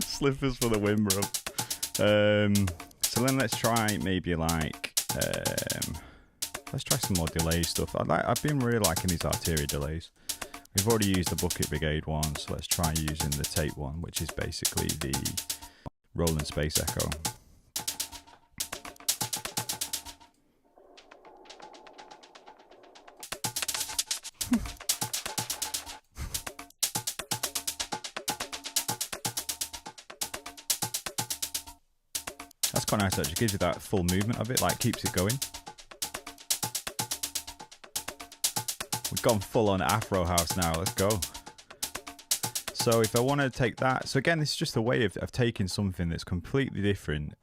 Slippers for the win, bro. So then let's try maybe like let's try some more delay stuff. I've been really liking these Arteria delays. We've already used the Bucket Brigade one, so let's try using the tape one, which is basically the Roland Space Echo. That's quite nice actually, gives you that full movement of it, like keeps it going. We've gone full on Afro House now, let's go. So if I want to take that, so again, this is just a way of taking something that's completely different.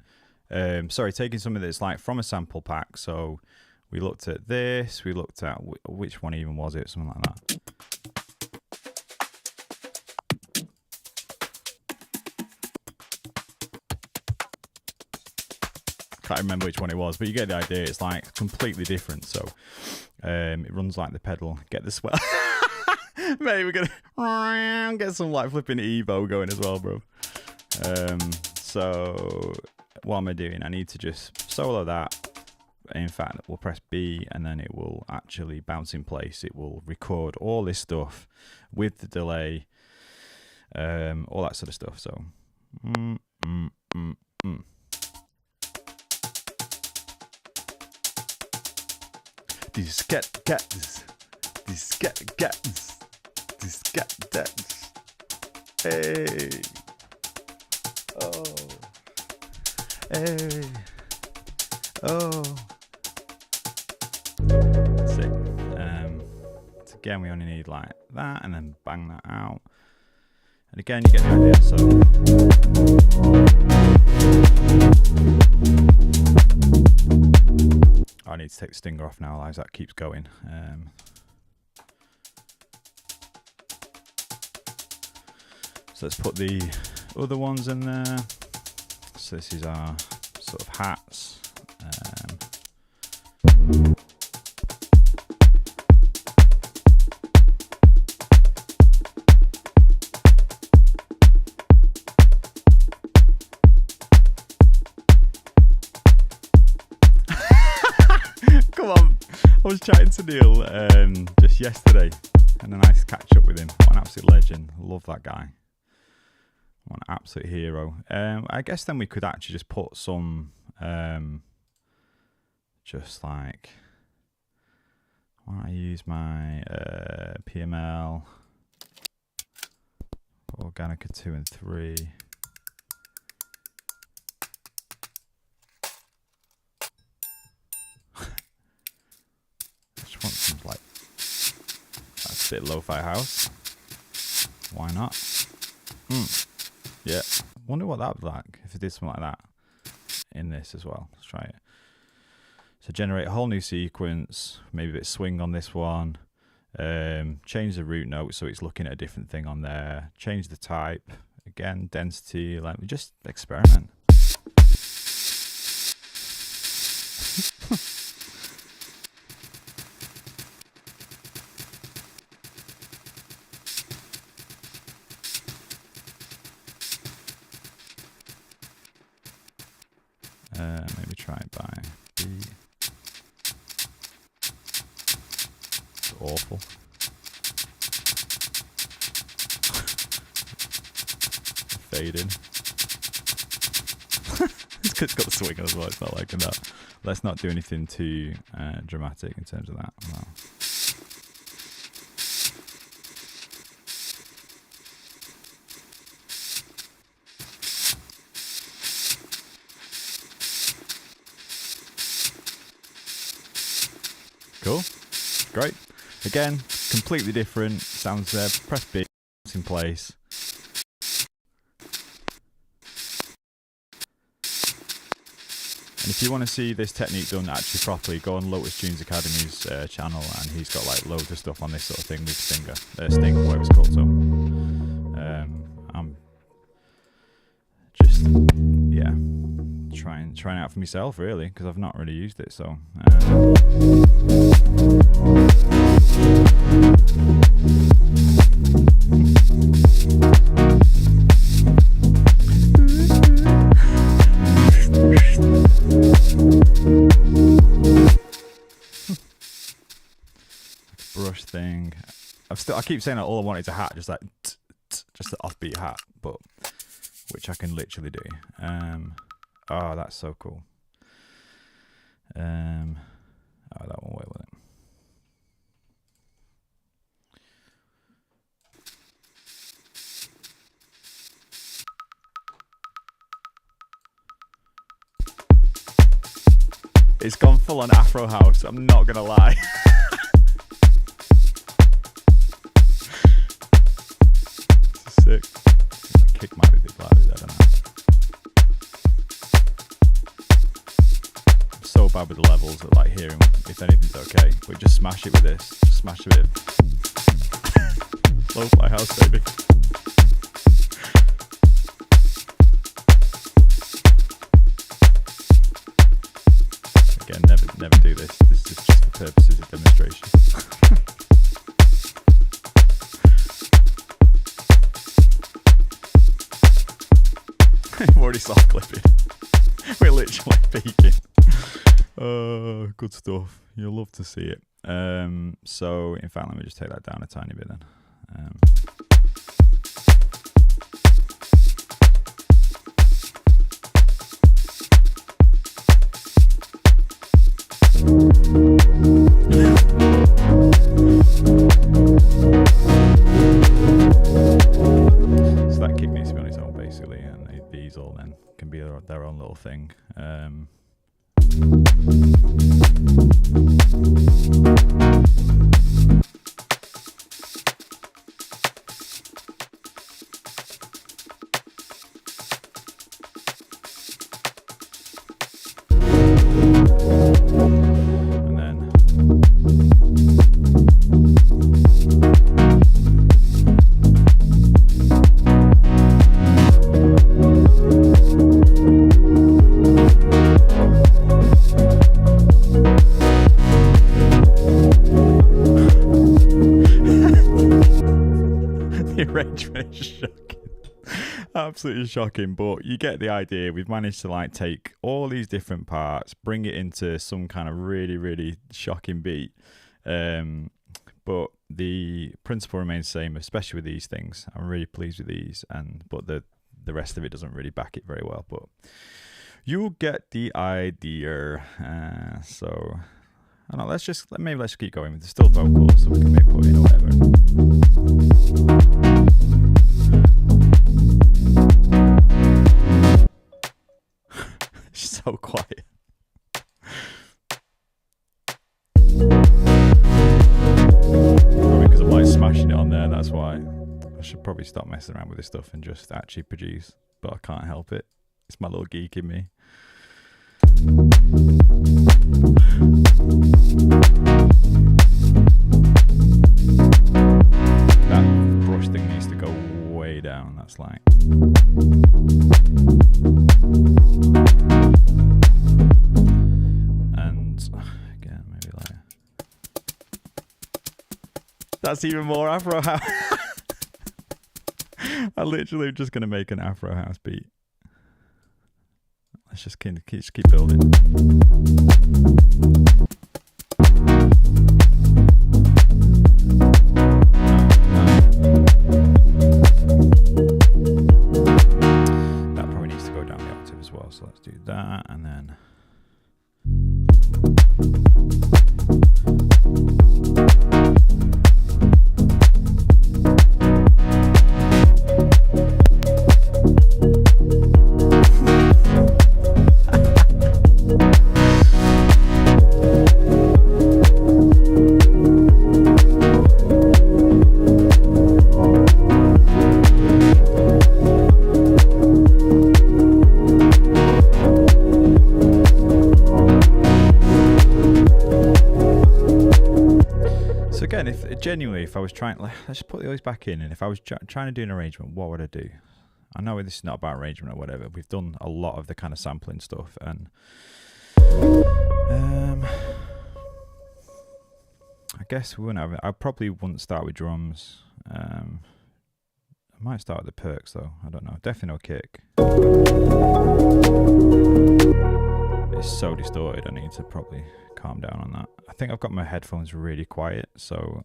Taking something that's like from a sample pack. So we looked at this, we looked at, which one even was it, something like that. Can't remember which one it was, but you get the idea. It's like completely different. So it runs like the pedal. Get the swell. Maybe we're gonna get some like flipping Evo going as well, bro. So what am I doing? I need to just solo that. In fact, we'll press B and then it will actually bounce in place. It will record all this stuff with the delay, all that sort of stuff. So. This get hey, oh, hey, oh. Sick. So again, we only need like that, and then bang that out. And again, you get the idea. So. I need to take the stinger off now, otherwise that keeps going. So let's put the other ones in there. So this is our sort of hats. Come on, I was chatting to Neil just yesterday, and a nice catch up with him. What an absolute legend! Love that guy. What an absolute hero. I guess then we could actually just put some, just like, why don't I use my PML, Organica 2 and 3. Want some like that's a bit lo-fi house. Why not? Yeah. Wonder what that would like if it did something like that in this as well. Let's try it. So generate a whole new sequence, maybe a bit of swing on this one. Change the root note so it's looking at a different thing on there. Change the type. Again, density, like we just experiment. Maybe try it by B. It's awful. Fade in. It's It's got the swing as well. It's not liking that. Let's not do anything too dramatic in terms of that. No. Cool. Great. Again, completely different. Sounds there. Press B. It's in place. And if you want to see this technique done actually properly, go on Lotus Tunes Academy's channel, and he's got like loads of stuff on this sort of thing with Sting, whatever it's called. So I'm just trying it out for myself really, because I've not really used it. So brush thing. I keep saying that all I want is a hat, just like just an offbeat hat, but which I can literally do. Oh, that's so cool. Oh, that won't work with it. It's gone full on Afro House, I'm not gonna lie. This is sick. My kick might be a bit loud, I don't know. I'm so bad with the levels at like hearing if anything's okay, but just smash it with this. Just smash it with Lo-Fi House, baby. Again, never do this. This is just for purposes of demonstration. I'm already soft clipping. We're literally peaking. Oh, good stuff. You'll love to see it. So, in fact, let me just take that down a tiny bit then. So that kick needs to be on its own basically, and these all then can be their own little thing. Absolutely shocking, but you get the idea. We've managed to like take all these different parts, bring it into some kind of really, really shocking beat. But the principle remains the same, especially with these things. I'm really pleased with these, but the rest of it doesn't really back it very well. But you'll get the idea. So I don't know, let's keep going. There's still vocals, so we can maybe put in or whatever. So quiet. Probably because I'm like smashing it on there, that's why. I should probably stop messing around with this stuff and just actually produce, but I can't help it. It's my little geek in me. That brush thing needs to go way down, that's like... Again, maybe like that's even more Afro House. I'm literally just gonna make an Afro House beat. Let's just keep building. That probably needs to go down the octave. as well. So let's do that, and then genuinely, if I was trying, let's just put those back in, and if I was trying to do an arrangement, what would I do? I know this is not about arrangement or whatever. We've done a lot of the kind of sampling stuff, and I guess we wouldn't have. I probably wouldn't start with drums. I might start with the perks though. I don't know. Definitely no kick. It's so distorted. I need to probably calm down on that. I think I've got my headphones really quiet, so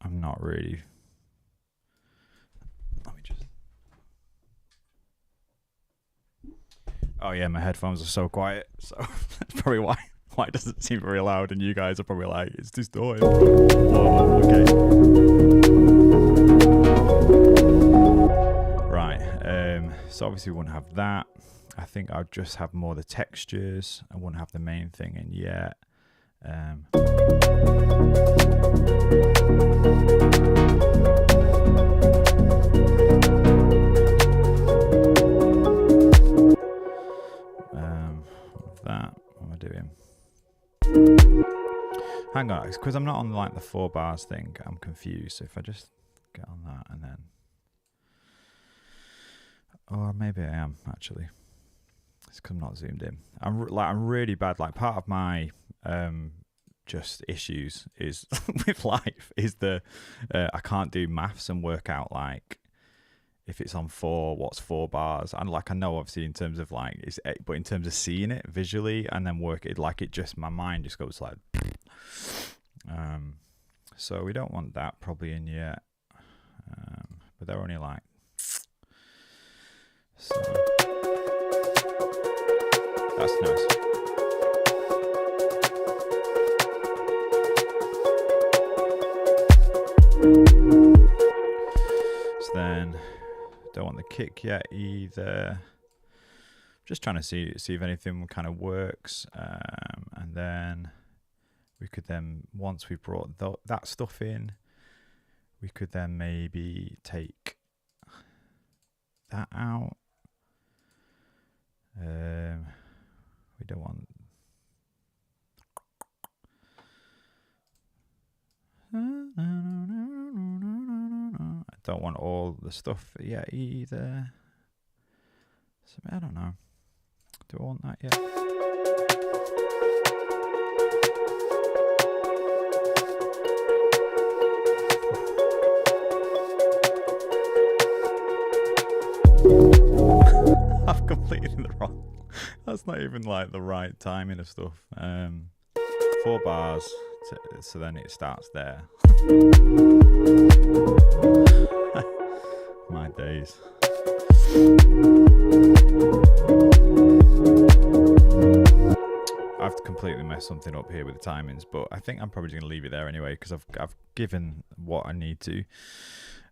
I'm not really. Let me just. Oh yeah, my headphones are so quiet, so that's probably why it doesn't seem very loud, and you guys are probably like, it's distorted. Oh, okay. Right. So obviously we wouldn't have that. I think I'd just have more the textures. I wouldn't have the main thing in yet. That, what am I doing? Hang on, because I'm not on like the 4 bars thing, I'm confused. So if I just get on that and then, or maybe I am actually. It's because I'm not zoomed in. I'm really bad. Like part of my just issues is with life is I can't do maths and work out like if it's on 4, what's 4 bars. And like I know obviously in terms of like it's 8, but in terms of seeing it visually and then work it like it just my mind just goes like. So we don't want that probably in yet. But they're only like so. That's nice. So then, don't want the kick yet either. Just trying to see if anything kind of works, and then we could then once we've brought that stuff in, we could then maybe take that out. We don't want. I don't want all the stuff yet either. So I don't know. Do I want that yet? I've completely the wrong. That's not even like the right timing of stuff. 4 bars, so then it starts there. My days. I've completely messed something up here with the timings, but I think I'm probably going to leave it there anyway because I've given what I need to.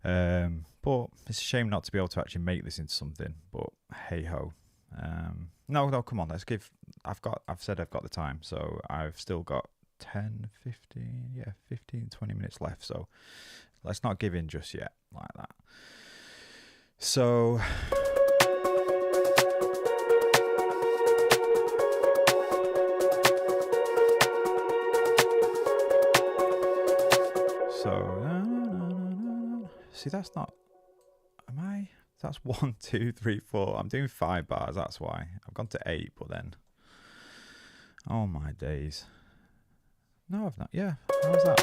But it's a shame not to be able to actually make this into something. But hey ho. No, come on. Let's give. I've said I've got the time, so I've still got 10, 15, 15, 20 minutes left. So let's not give in just yet like that. So. See, that's not. Am I? That's 1, 2, 3, 4. I'm doing 5 bars. That's why I've gone to 8. But then, oh my days. No, I've not. Yeah, how was that?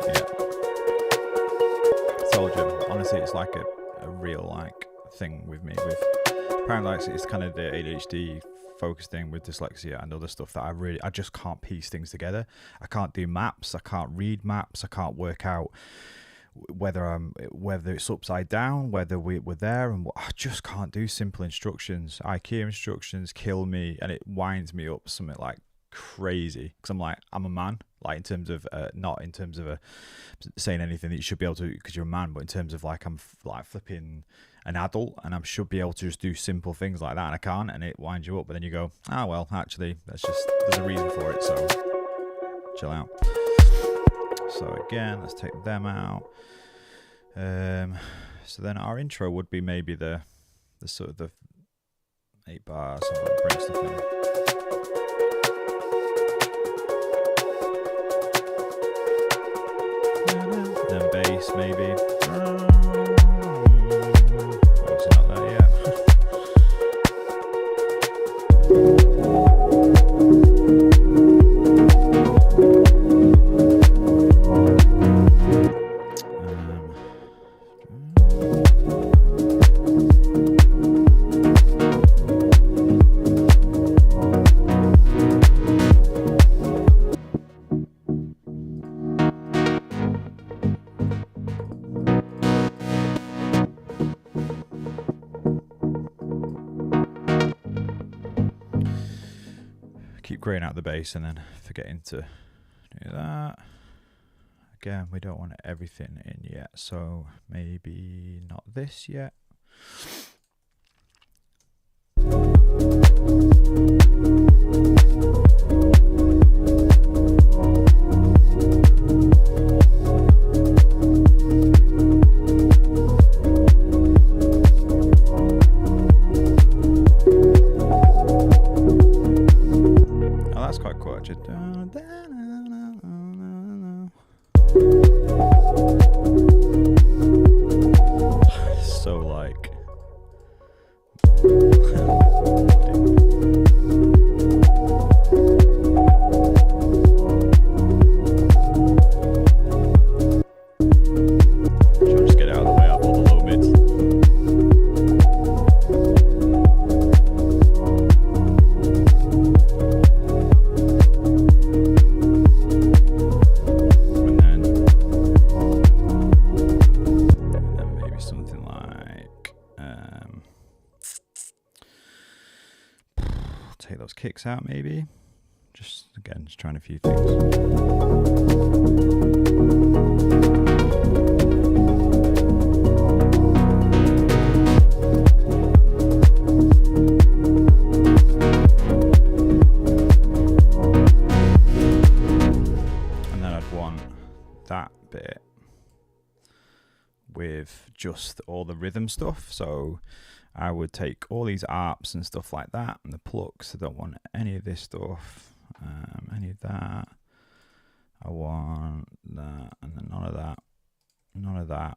Yeah. Told you. Honestly, it's like a real like thing with me. With apparently, like, it's kind of the ADHD focus thing with dyslexia and other stuff that I just can't piece things together. I can't do maps. I can't read maps. I can't work out whether it's upside down, whether we're there, and I just can't do simple instructions. IKEA instructions kill me, and it winds me up something like crazy, because I'm like, I'm a man, like in terms of not in terms of saying anything that you should be able to because you're a man, but in terms of like I'm like flipping an adult and I should be able to just do simple things like that, and I can't, and it winds you up. But then you go, well, actually there's a reason for it, so chill out. So again, let's take them out. So then our intro would be maybe the sort of the 8 bars. I'm gonna bring stuff in. Then bass maybe. Obviously not there yet. Keep graying out the bass and then forgetting to do that. Again, we don't want everything in yet, so maybe not this yet. So like just get out of the way of all the low mids. Take those kicks out maybe. Just again, just trying a few things. And then I'd want that bit with just all the rhythm stuff. So I would take all these arps and stuff like that, and the plucks. I don't want any of this stuff, any of that. I want that, and then none of that, none of that.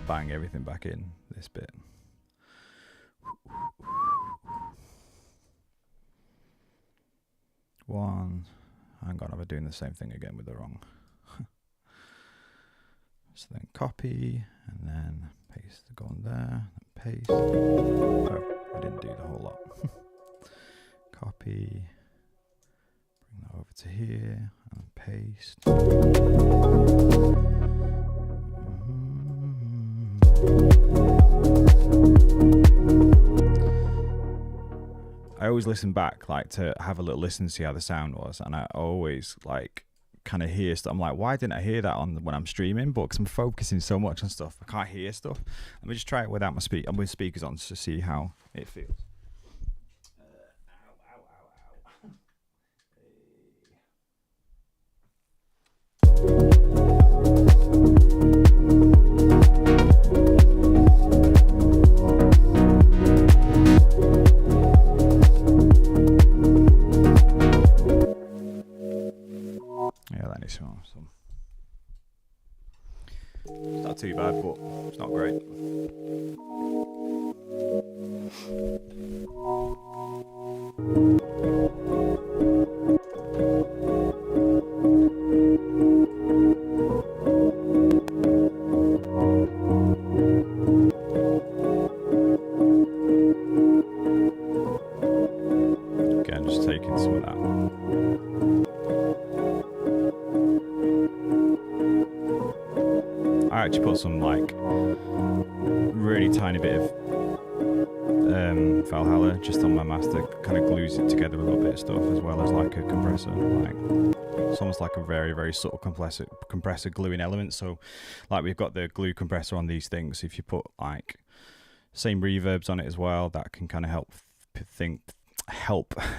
Bang everything back in this bit. One. Hang on, I'm doing the same thing again with the wrong. So then copy and then paste. Go on there. Paste. Oh, I didn't do the whole lot. Copy. Bring that over to here and paste. I always listen back, like to have a little listen, see how the sound was, and I always like kind of hear stuff. I'm like, why didn't I hear that on when I'm streaming? But because I'm focusing so much on stuff, I can't hear stuff. Let me just try it without my with speakers on to see how it feels. Yeah, that needs some. too bad, but it's not great. Again, just taking some of that. I actually put some like really tiny bit of Valhalla just on my master, kind of glues it together with a little bit of stuff, as well as like a compressor. Like it's almost like a very, very subtle compressor gluing element. So like we've got the glue compressor on these things. If you put like same reverbs on it as well, that can kind of help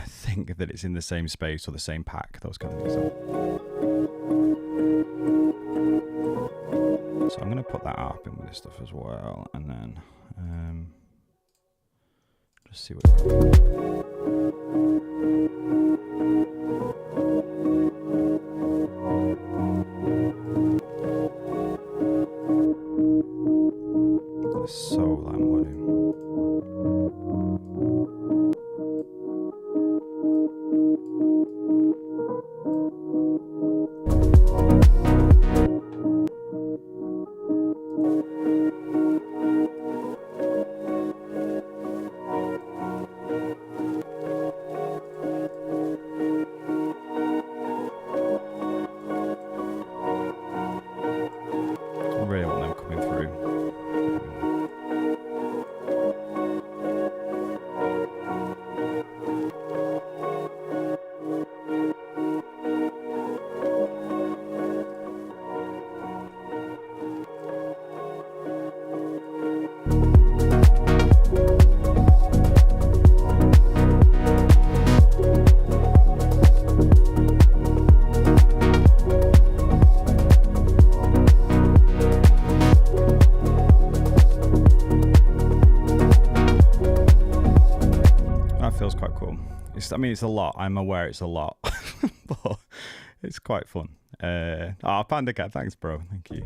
think that it's in the same space or the same pack, those kind of things. So I'm going to put that up in with this stuff as well, and then just see what it goes. It's so lamb-woody. Really want them coming through. Feels quite cool. I mean, it's a lot. I'm aware it's a lot, but it's quite fun. Panda Cat, thanks, bro. Thank you.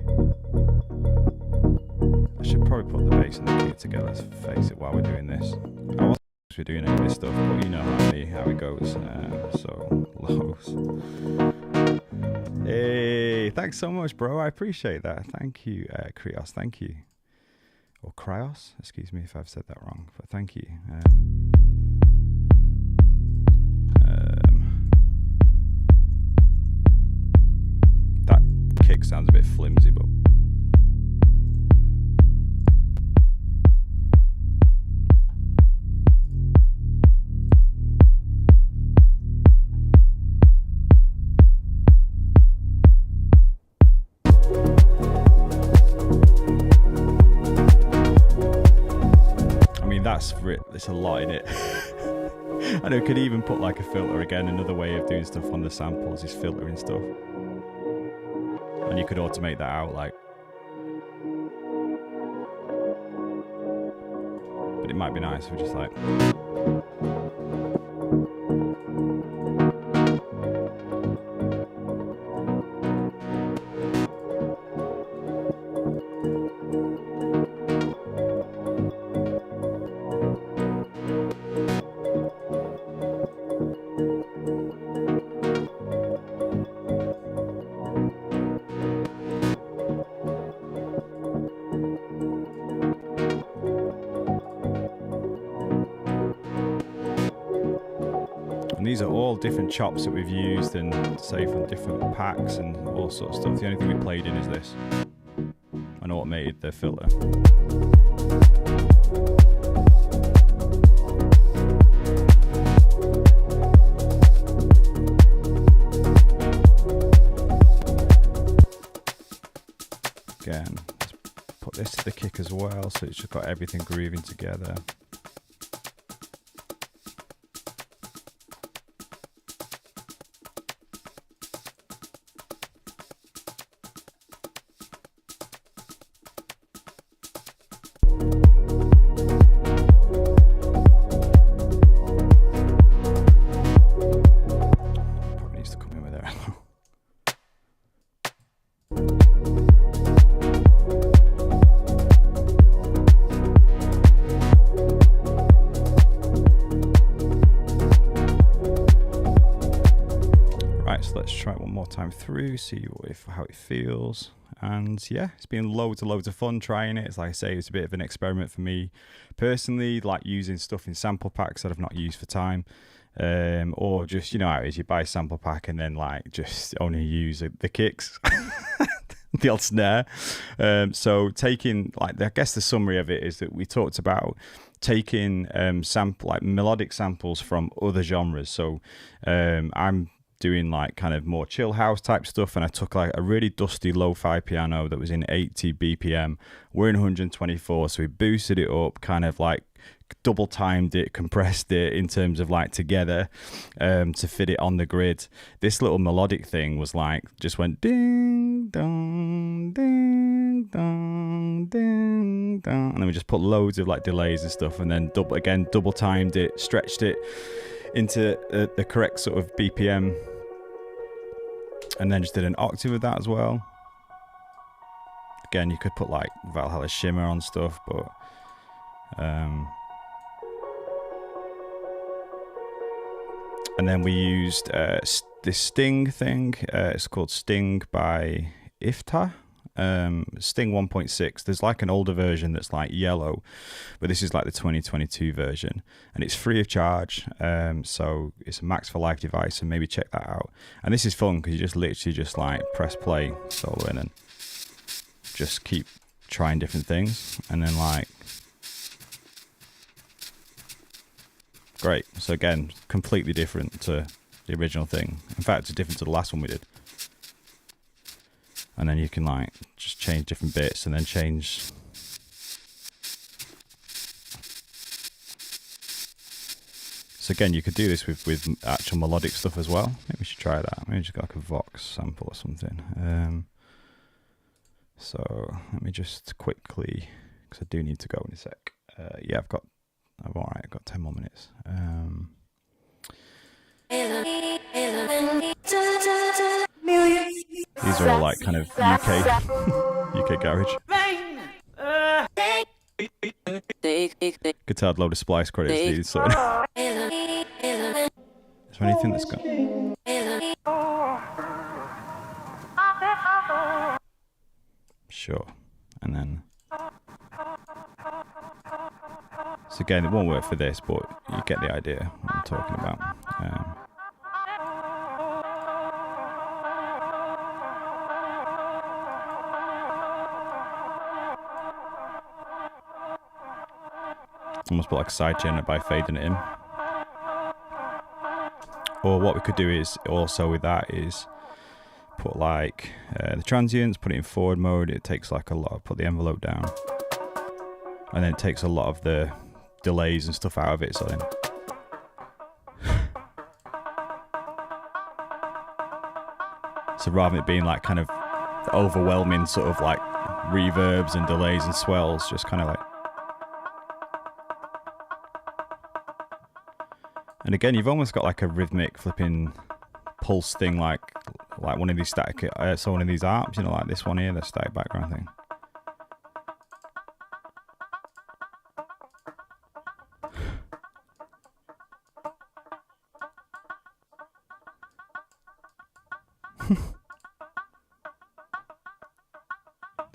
I should probably put the bass and the key together. Let's face it, while we're doing this. I wasn't supposed to be doing any of this stuff, but you know how it goes. So lows. Hey, thanks so much, bro. I appreciate that. Thank you, Krios. Thank you. Or Krios. Excuse me if I've said that wrong, but thank you. That kick sounds a bit flimsy, but I mean, it's a lot in it. And I could even put like a filter. Again, another way of doing stuff on the samples is filtering stuff. And you could automate that out, like. But it might be nice if we just like. These are all different chops that we've used and say from different packs and all sorts of stuff. The only thing we played in is this and automated the filter. Again, let's put this to the kick as well, so it's just got everything grooving together. let's try it one more time through, see how it feels. And yeah, it's been loads and loads of fun trying it. It's like I say, it's a bit of an experiment for me personally, like using stuff in sample packs that I've not used for time. Or just, you know how it is, you buy a sample pack and then like just only use the kicks, the old snare. So taking, like, I guess the summary of it is that we talked about taking like melodic samples from other genres. So I'm doing like kind of more chill house type stuff, and I took like a really dusty lo-fi piano that was in 80 BPM. We're in 124, so we boosted it up, kind of like double timed it, compressed it in terms of like together, to fit it on the grid. This little melodic thing was like, just went ding dong ding dong ding dong, and then we just put loads of like delays and stuff, and then double timed it, stretched it into the correct sort of BPM, and then just did an octave with that as well. Again, you could put like Valhalla shimmer on stuff, but and then we used this Sting thing. It's called Sting by Ifta. Sting 1.6. There's like an older version that's like yellow, but this is like the 2022 version, and it's free of charge. So it's a Max for Life device, and maybe check that out. And this is fun because you just literally just like press play solo in and just keep trying different things, and then like great. So again, completely different to the original thing. In fact, it's different to the last one we did. And then you can like just change different bits and then change. So again, you could do this with actual melodic stuff as well. Maybe we should try that. Maybe just got like a Vox sample or something. So let me just quickly, because I do need to go in a sec. Yeah, I'm all right. I've got 10 more minutes. These are all like kind of UK garage. Guitar load of splice credits. These sort of. Is there anything that's got? Sure, and then. So again, it won't work for this, but you get the idea what I'm talking about. Almost put like a sidechain by fading it in. Or what we could do is also with that is put like the transients, put it in forward mode. It takes like a lot. Put the envelope down, and then it takes a lot of the delays and stuff out of it. So then, so rather than it being like kind of overwhelming sort of like reverbs and delays and swells, just kind of like. And again, you've almost got like a rhythmic flipping pulse thing, like one of these static, so one of these arps, you know, like this one here, the static background thing.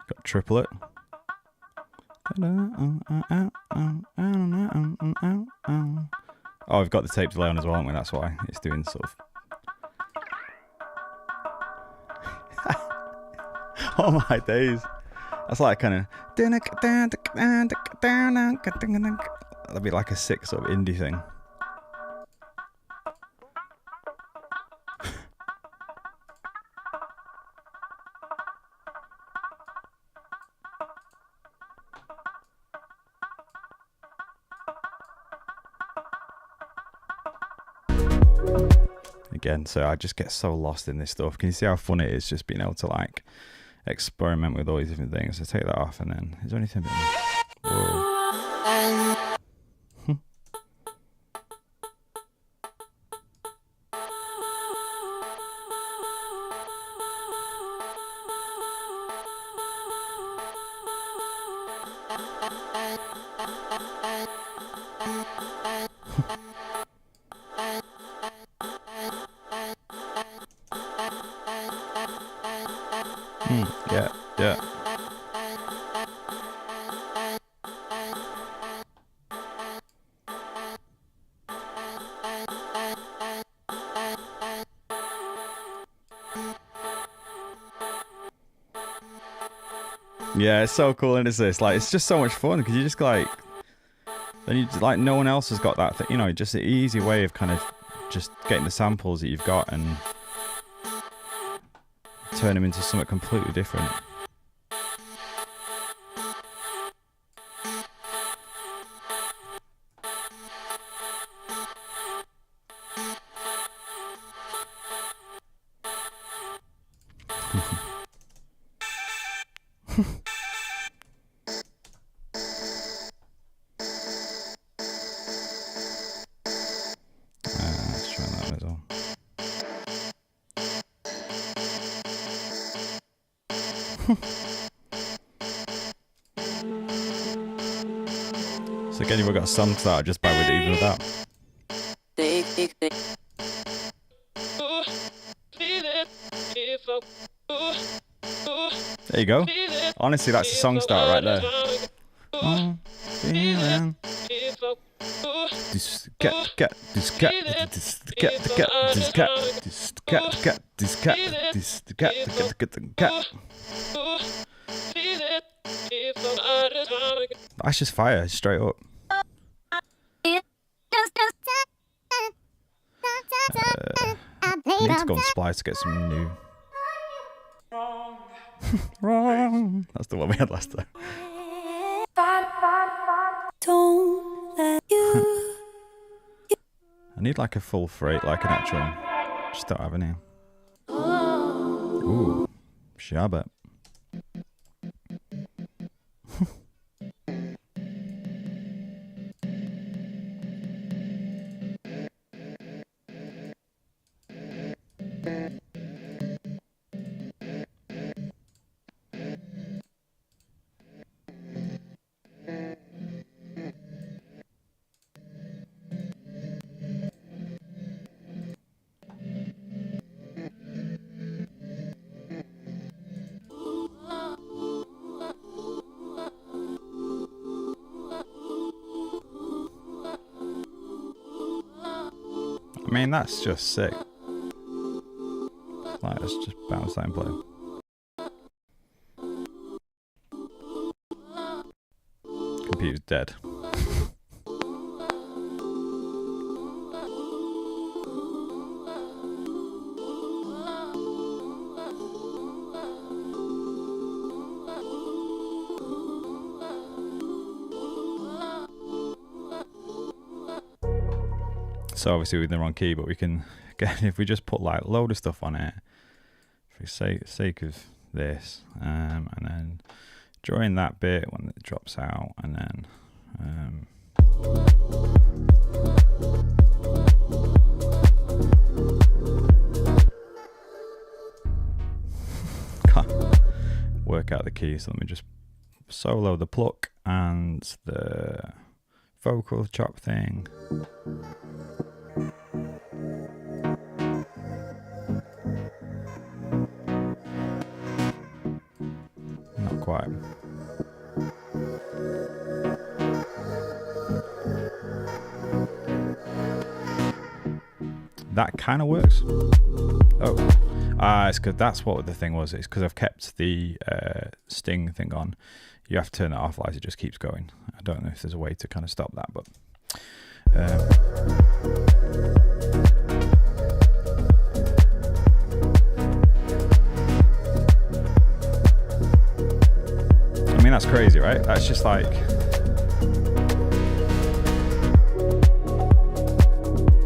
Got triplet. Oh, we've got the tape delay on as well, haven't we? That's why it's doing sort of. Oh my days. That's like kind of. That'd be like a sick sort of indie thing. Again, so I just get so lost in this stuff. Can you see how fun it is just being able to like experiment with all these different things? So take that off, and then is there anything? Whoa. Yeah, it's so cool, and it's this like it's just so much fun because you just like then you like no one else has got that thing, you know, just an easy way of kind of just getting the samples that you've got and turn them into something completely different. Let's try that as well. So again, you've got a song starter just by with it, even with that. There you go. Honestly, that's a song starter right there. That's just fire, straight up. I need to go on Splice to get some new. Wrong. That's the one we had last time. Don't let you. I need like a full freight, like an actual. Just don't have any. Ooh, Shabbat. I mean, that's just sick. Like, let's just bounce that and play. Computer's dead. So obviously we're in the wrong key, but we can, again, if we just put like a load of stuff on it, for the sake of this, and then during that bit when it drops out, and then can't work out the key, so let me just solo the pluck and the vocal chop thing. Not quite. That kind of works. Oh, it's because that's what the thing was. It's because I've kept the sting thing on. You have to turn it off, otherwise it just keeps going. I don't know if there's a way to kind of stop that, but I mean, that's crazy, right? That's just like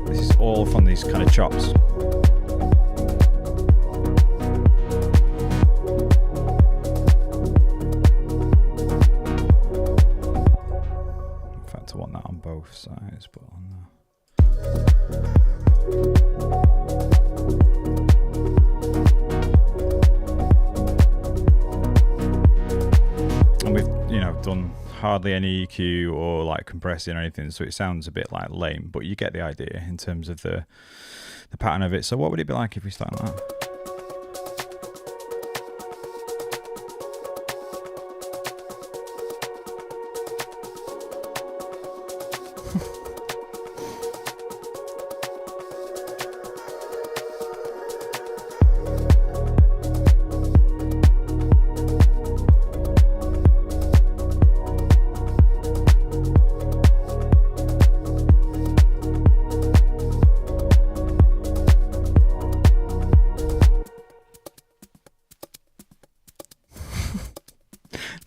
this is all from these kind of chops. I want that on both sides, but on and we've, you know, done hardly any EQ or like compressing or anything, so it sounds a bit like lame, but you get the idea in terms of the pattern of it. So what would it be like if we start on that?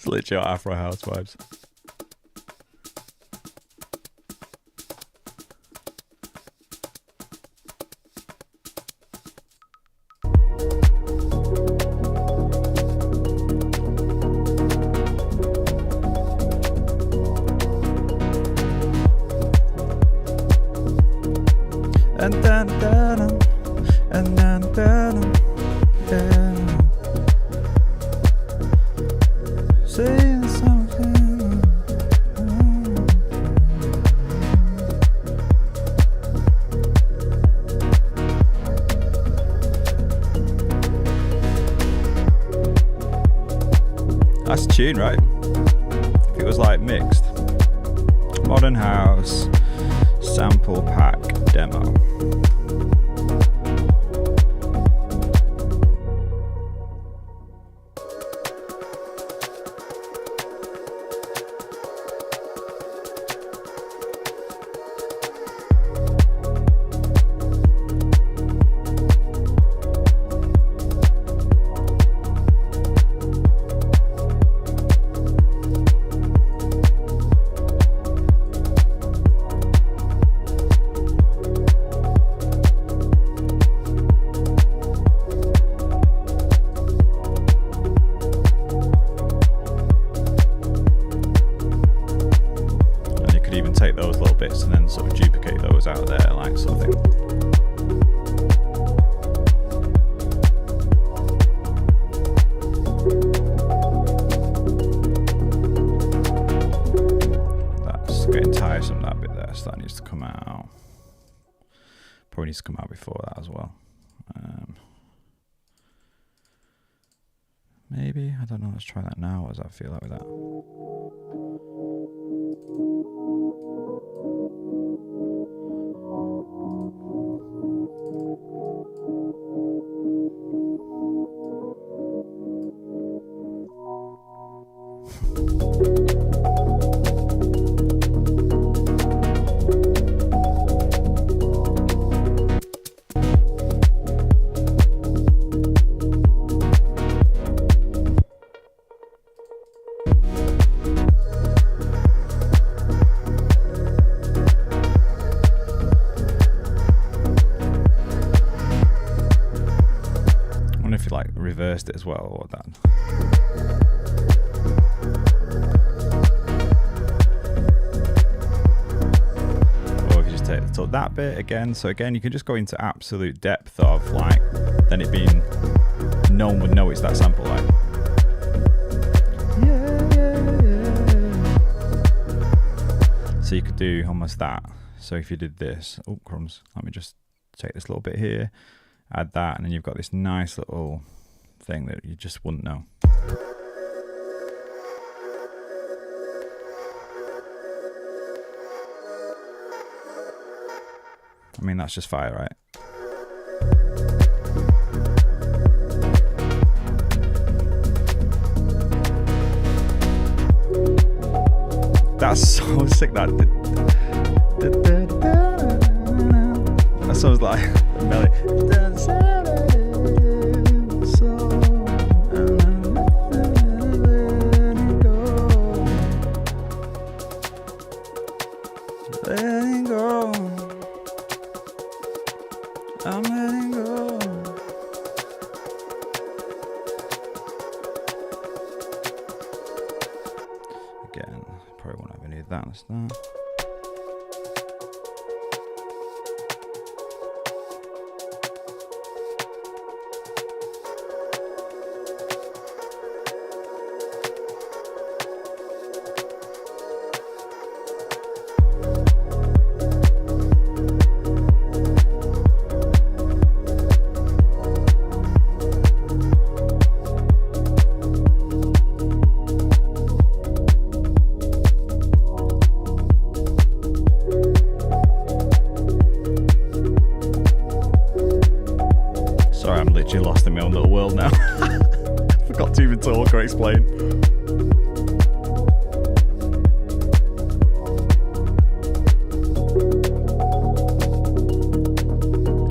literally Afro house vibes. And then, and then, saying something. That's a tune, right? If it was like mixed. Modern house, Samplepack demo. Take those little bits and then sort of duplicate those out there, like sort of thing. That's getting tiresome, that bit there, so that needs to come out. Probably needs to come out before that as well. Maybe, I don't know, let's try that now. What does that feel like with that? If you like reversed it as well, or that. Or if you just take that bit again. So again, you can just go into absolute depth of like, then it being, no one would know it's that sample, like. So you could do almost that. So if you did this, oh crumbs, let me just take this little bit here. Add that, and then you've got this nice little thing that you just wouldn't know. I mean, that's just fire, right? That's so sick, that sounds like a melody. Letting go, I'm letting go. Again, probably won't have any of that and stuff. Lost in my own little world now. Forgot to even talk or explain.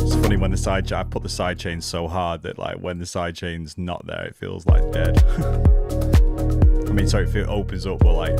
It's funny when I put the side chain so hard that like when the side chain's not there, it feels like dead. I mean, sorry if it opens up, but like.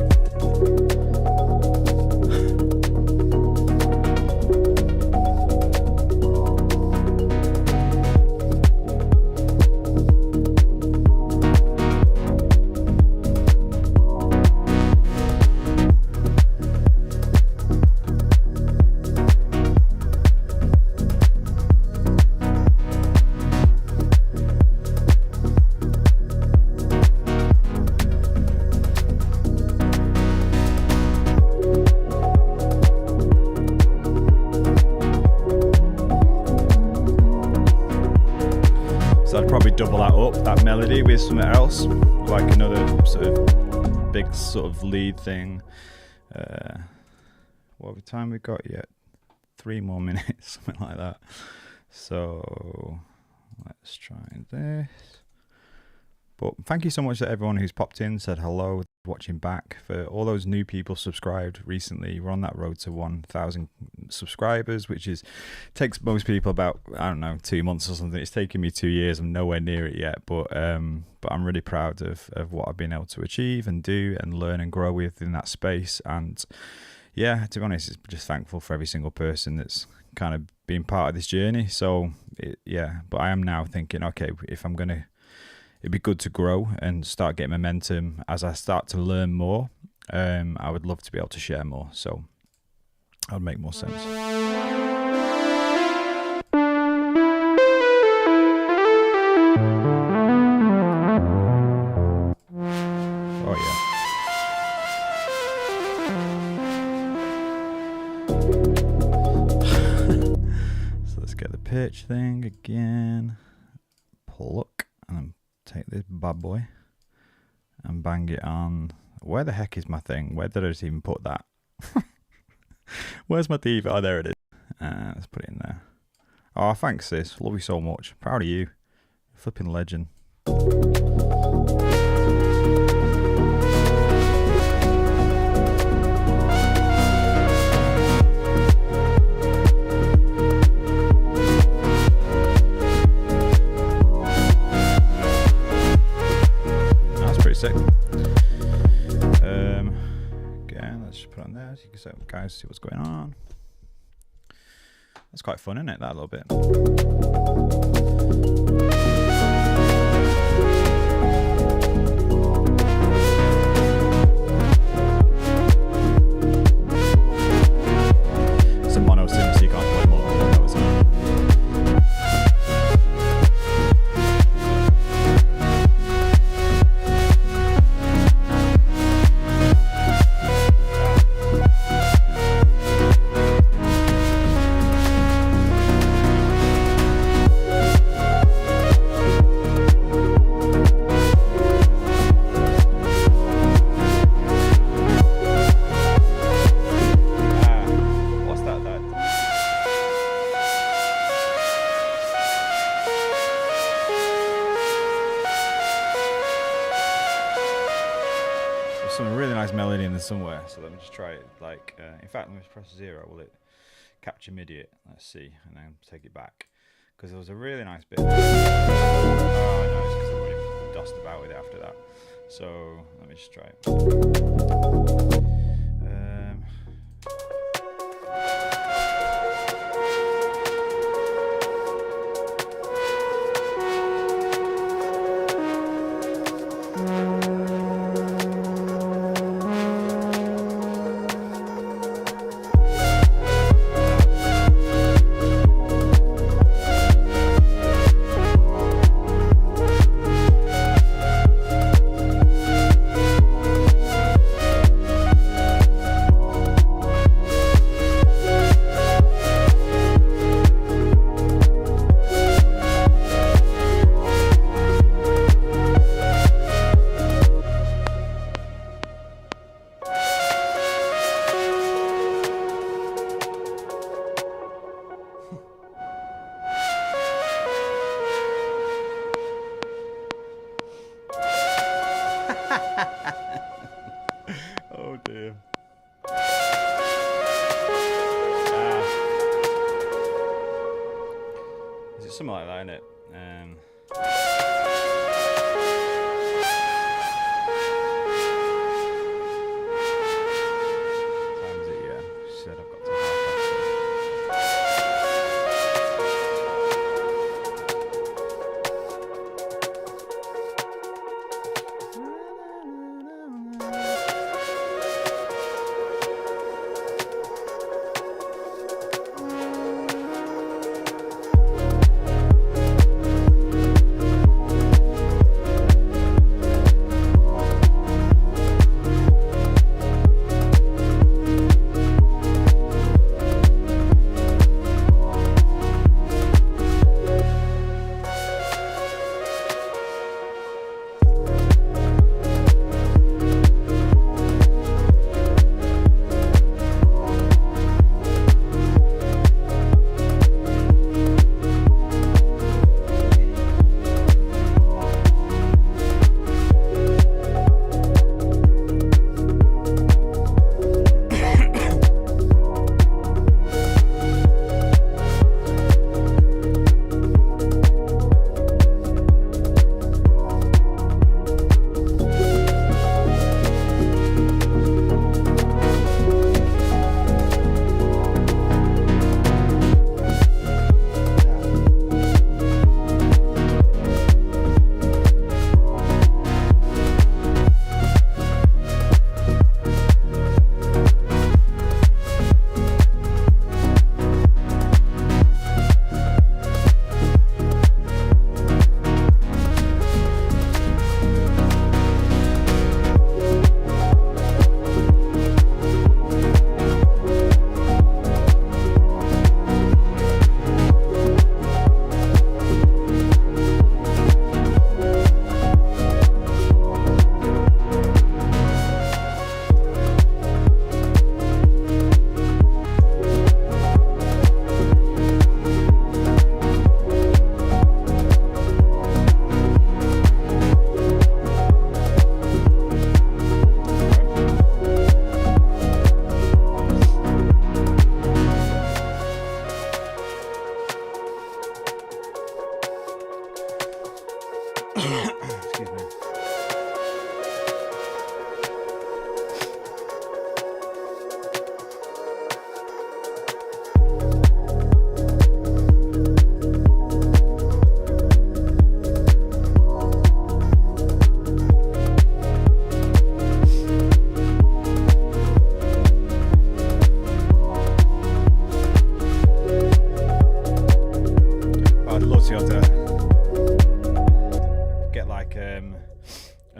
Double that up, that melody, with something else, like another sort of big sort of lead thing. What time we got yet? 3 more minutes, something like that. So let's try this. But thank you so much to everyone who's popped in, said hello, watching back. For all those new people subscribed recently, we're on that road to 1,000 subscribers, which takes most people about, I don't know, 2 months or something. It's taken me 2 years. I'm nowhere near it yet, but I'm really proud of what I've been able to achieve and do and learn and grow within that space. And yeah, to be honest, it's just thankful for every single person that's kind of been part of this journey. So but I am now thinking, okay, if I'm gonna, it'd be good to grow and start getting momentum as I start to learn more. I would love to be able to share more, so that would make more sense. Oh yeah. So let's get the pitch thing again. Pluck and then take this bad boy and bang it on. Where the heck is my thing? Where did I just even put that? Where's my TV? Oh, there it is. Let's put it in there. Oh, thanks, sis. Love you so much. Proud of you. Flipping legend. Sick. Again, let's just put on there so you can guys see what's going on. That's quite fun, isn't it? That a little bit. It's a mono sim, so you can't play more than that, isn't it? Somewhere, so let me just try it. Like, in fact, let me just press 0. Will it capture MIDI it? Let's see, and then take it back, because there was a really nice bit. Oh no, it's because I already dust about with it after that. So let me just try it. Oh dear. Is it something like that, isn't it?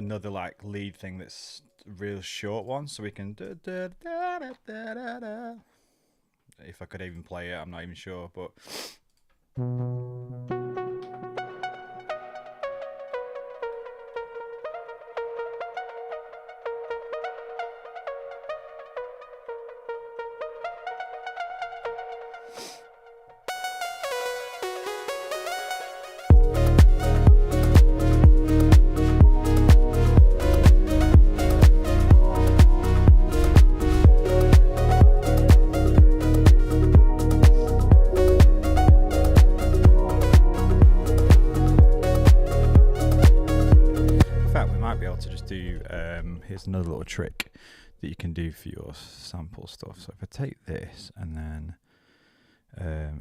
another like lead thing that's a real short one, so we can if I could even play it, I'm not even sure, but here's another little trick that you can do for your sample stuff. So if I take this and then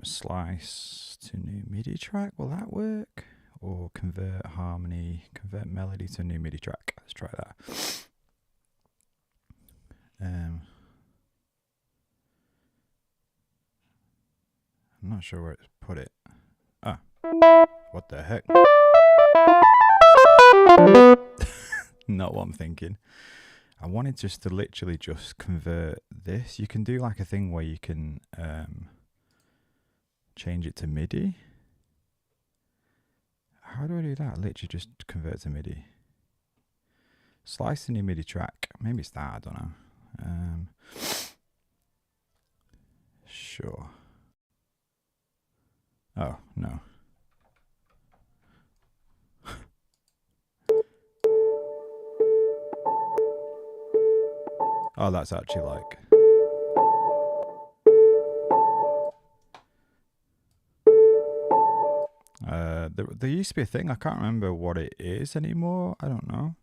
slice to new MIDI track, will that work? Or convert harmony, convert melody to a new MIDI track. Let's try that. I'm not sure where it's put it. Ah, what the heck? Not what I'm thinking. I wanted just to literally just convert this. You can do like a thing where you can change it to MIDI. How do I do that? Literally just convert to MIDI. Slice the new MIDI track. Maybe it's that, I don't know. Sure. Oh, no. Oh, that's actually like... there used to be a thing, I can't remember what it is anymore, I don't know.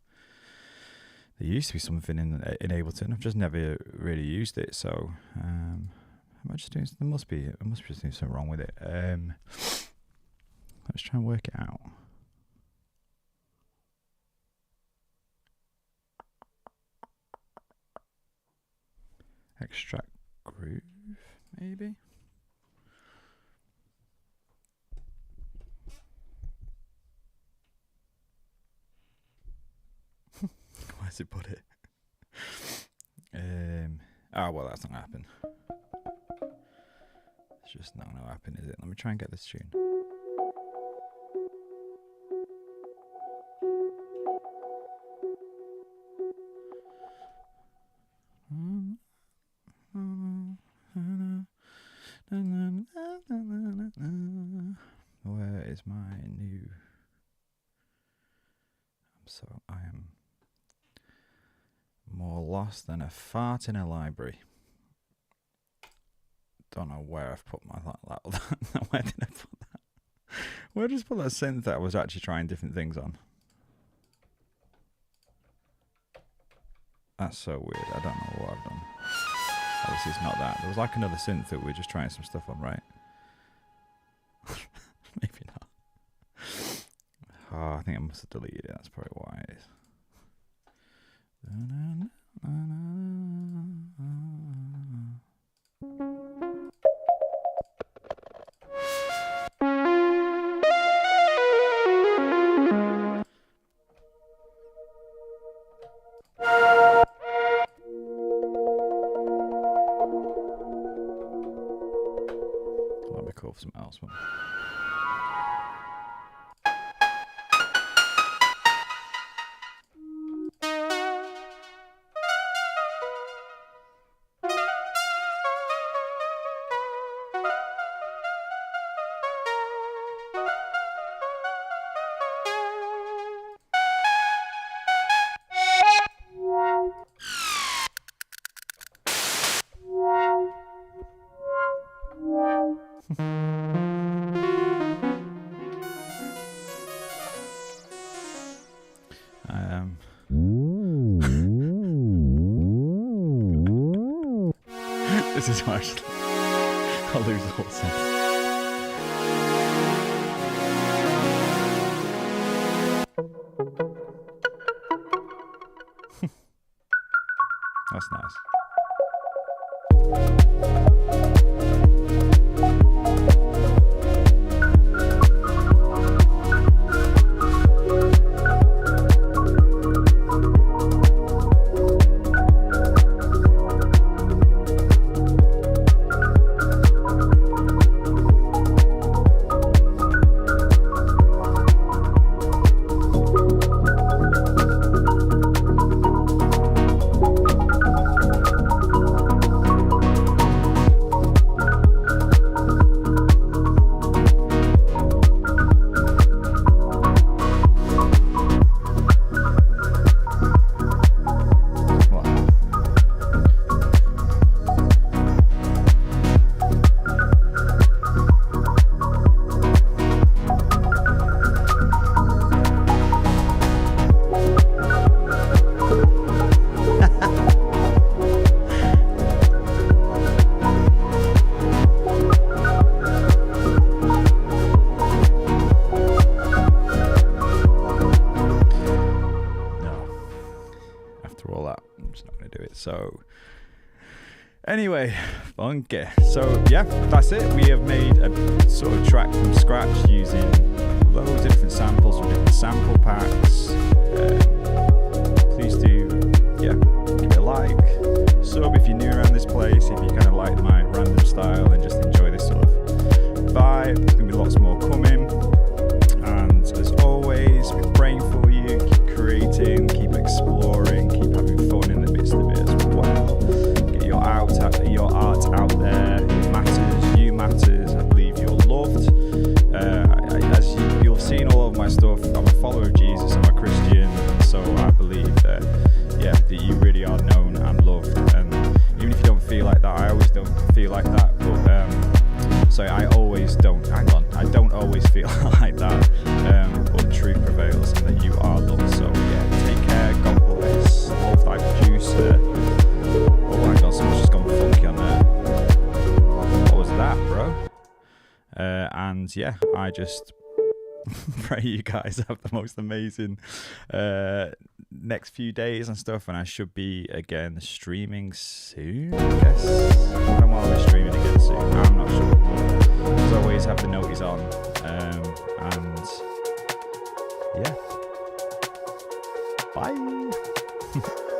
There used to be something in Ableton, I've just never really used it, so... am I just doing... I must be just doing something wrong with it. Let's try and work it out. Extract groove, maybe? Where's it put it? Oh, well, that's not gonna happen. It's just not gonna happen, is it? Let me try and get this tune. Where is my new... I am more lost than a fart in a library. Don't know where I've put my... Where did I put that? Where did I just put that synth that I was actually trying different things on? That's so weird. I don't know what I've done. Obviously it's not that. There was like another synth that we were just trying some stuff on, right? Maybe not. Oh, I think I must have deleted it. That's probably why it is. Might be cool for something else. This is actually... I'll lose the whole sense. That's nice. Anyway, funky. So yeah, that's it. We have made a sort of track from scratch using loads of different samples from different sample packs. Please do, yeah, give it a like. Sub if you're new around this place, if you kind of like my random style and just enjoy this sort of vibe. There's gonna be lots more coming. And as always, we're praying for you. Keep creating, keep exploring, keep having fun in the midst of it as well. Get your art out there. It matters. You matters. I believe you're loved. As you'll have seen all of my stuff, I'm a follower of Jesus. I'm a Christian, and so I believe that, yeah, that you really are known and loved. And even if you don't feel like that, I always don't feel like that. But sorry, I always don't. Hang on, I don't always feel like that. But truth prevails, and that you are loved. So yeah, take care. God bless. Love thy producer. Oh my God, someone's just gone funky on there. What was that, bro? And yeah, I just pray you guys have the most amazing next few days and stuff, and I should be again streaming soon, I guess. When will I be streaming again soon? I'm not sure, but as always, have the noties on, and yeah, bye.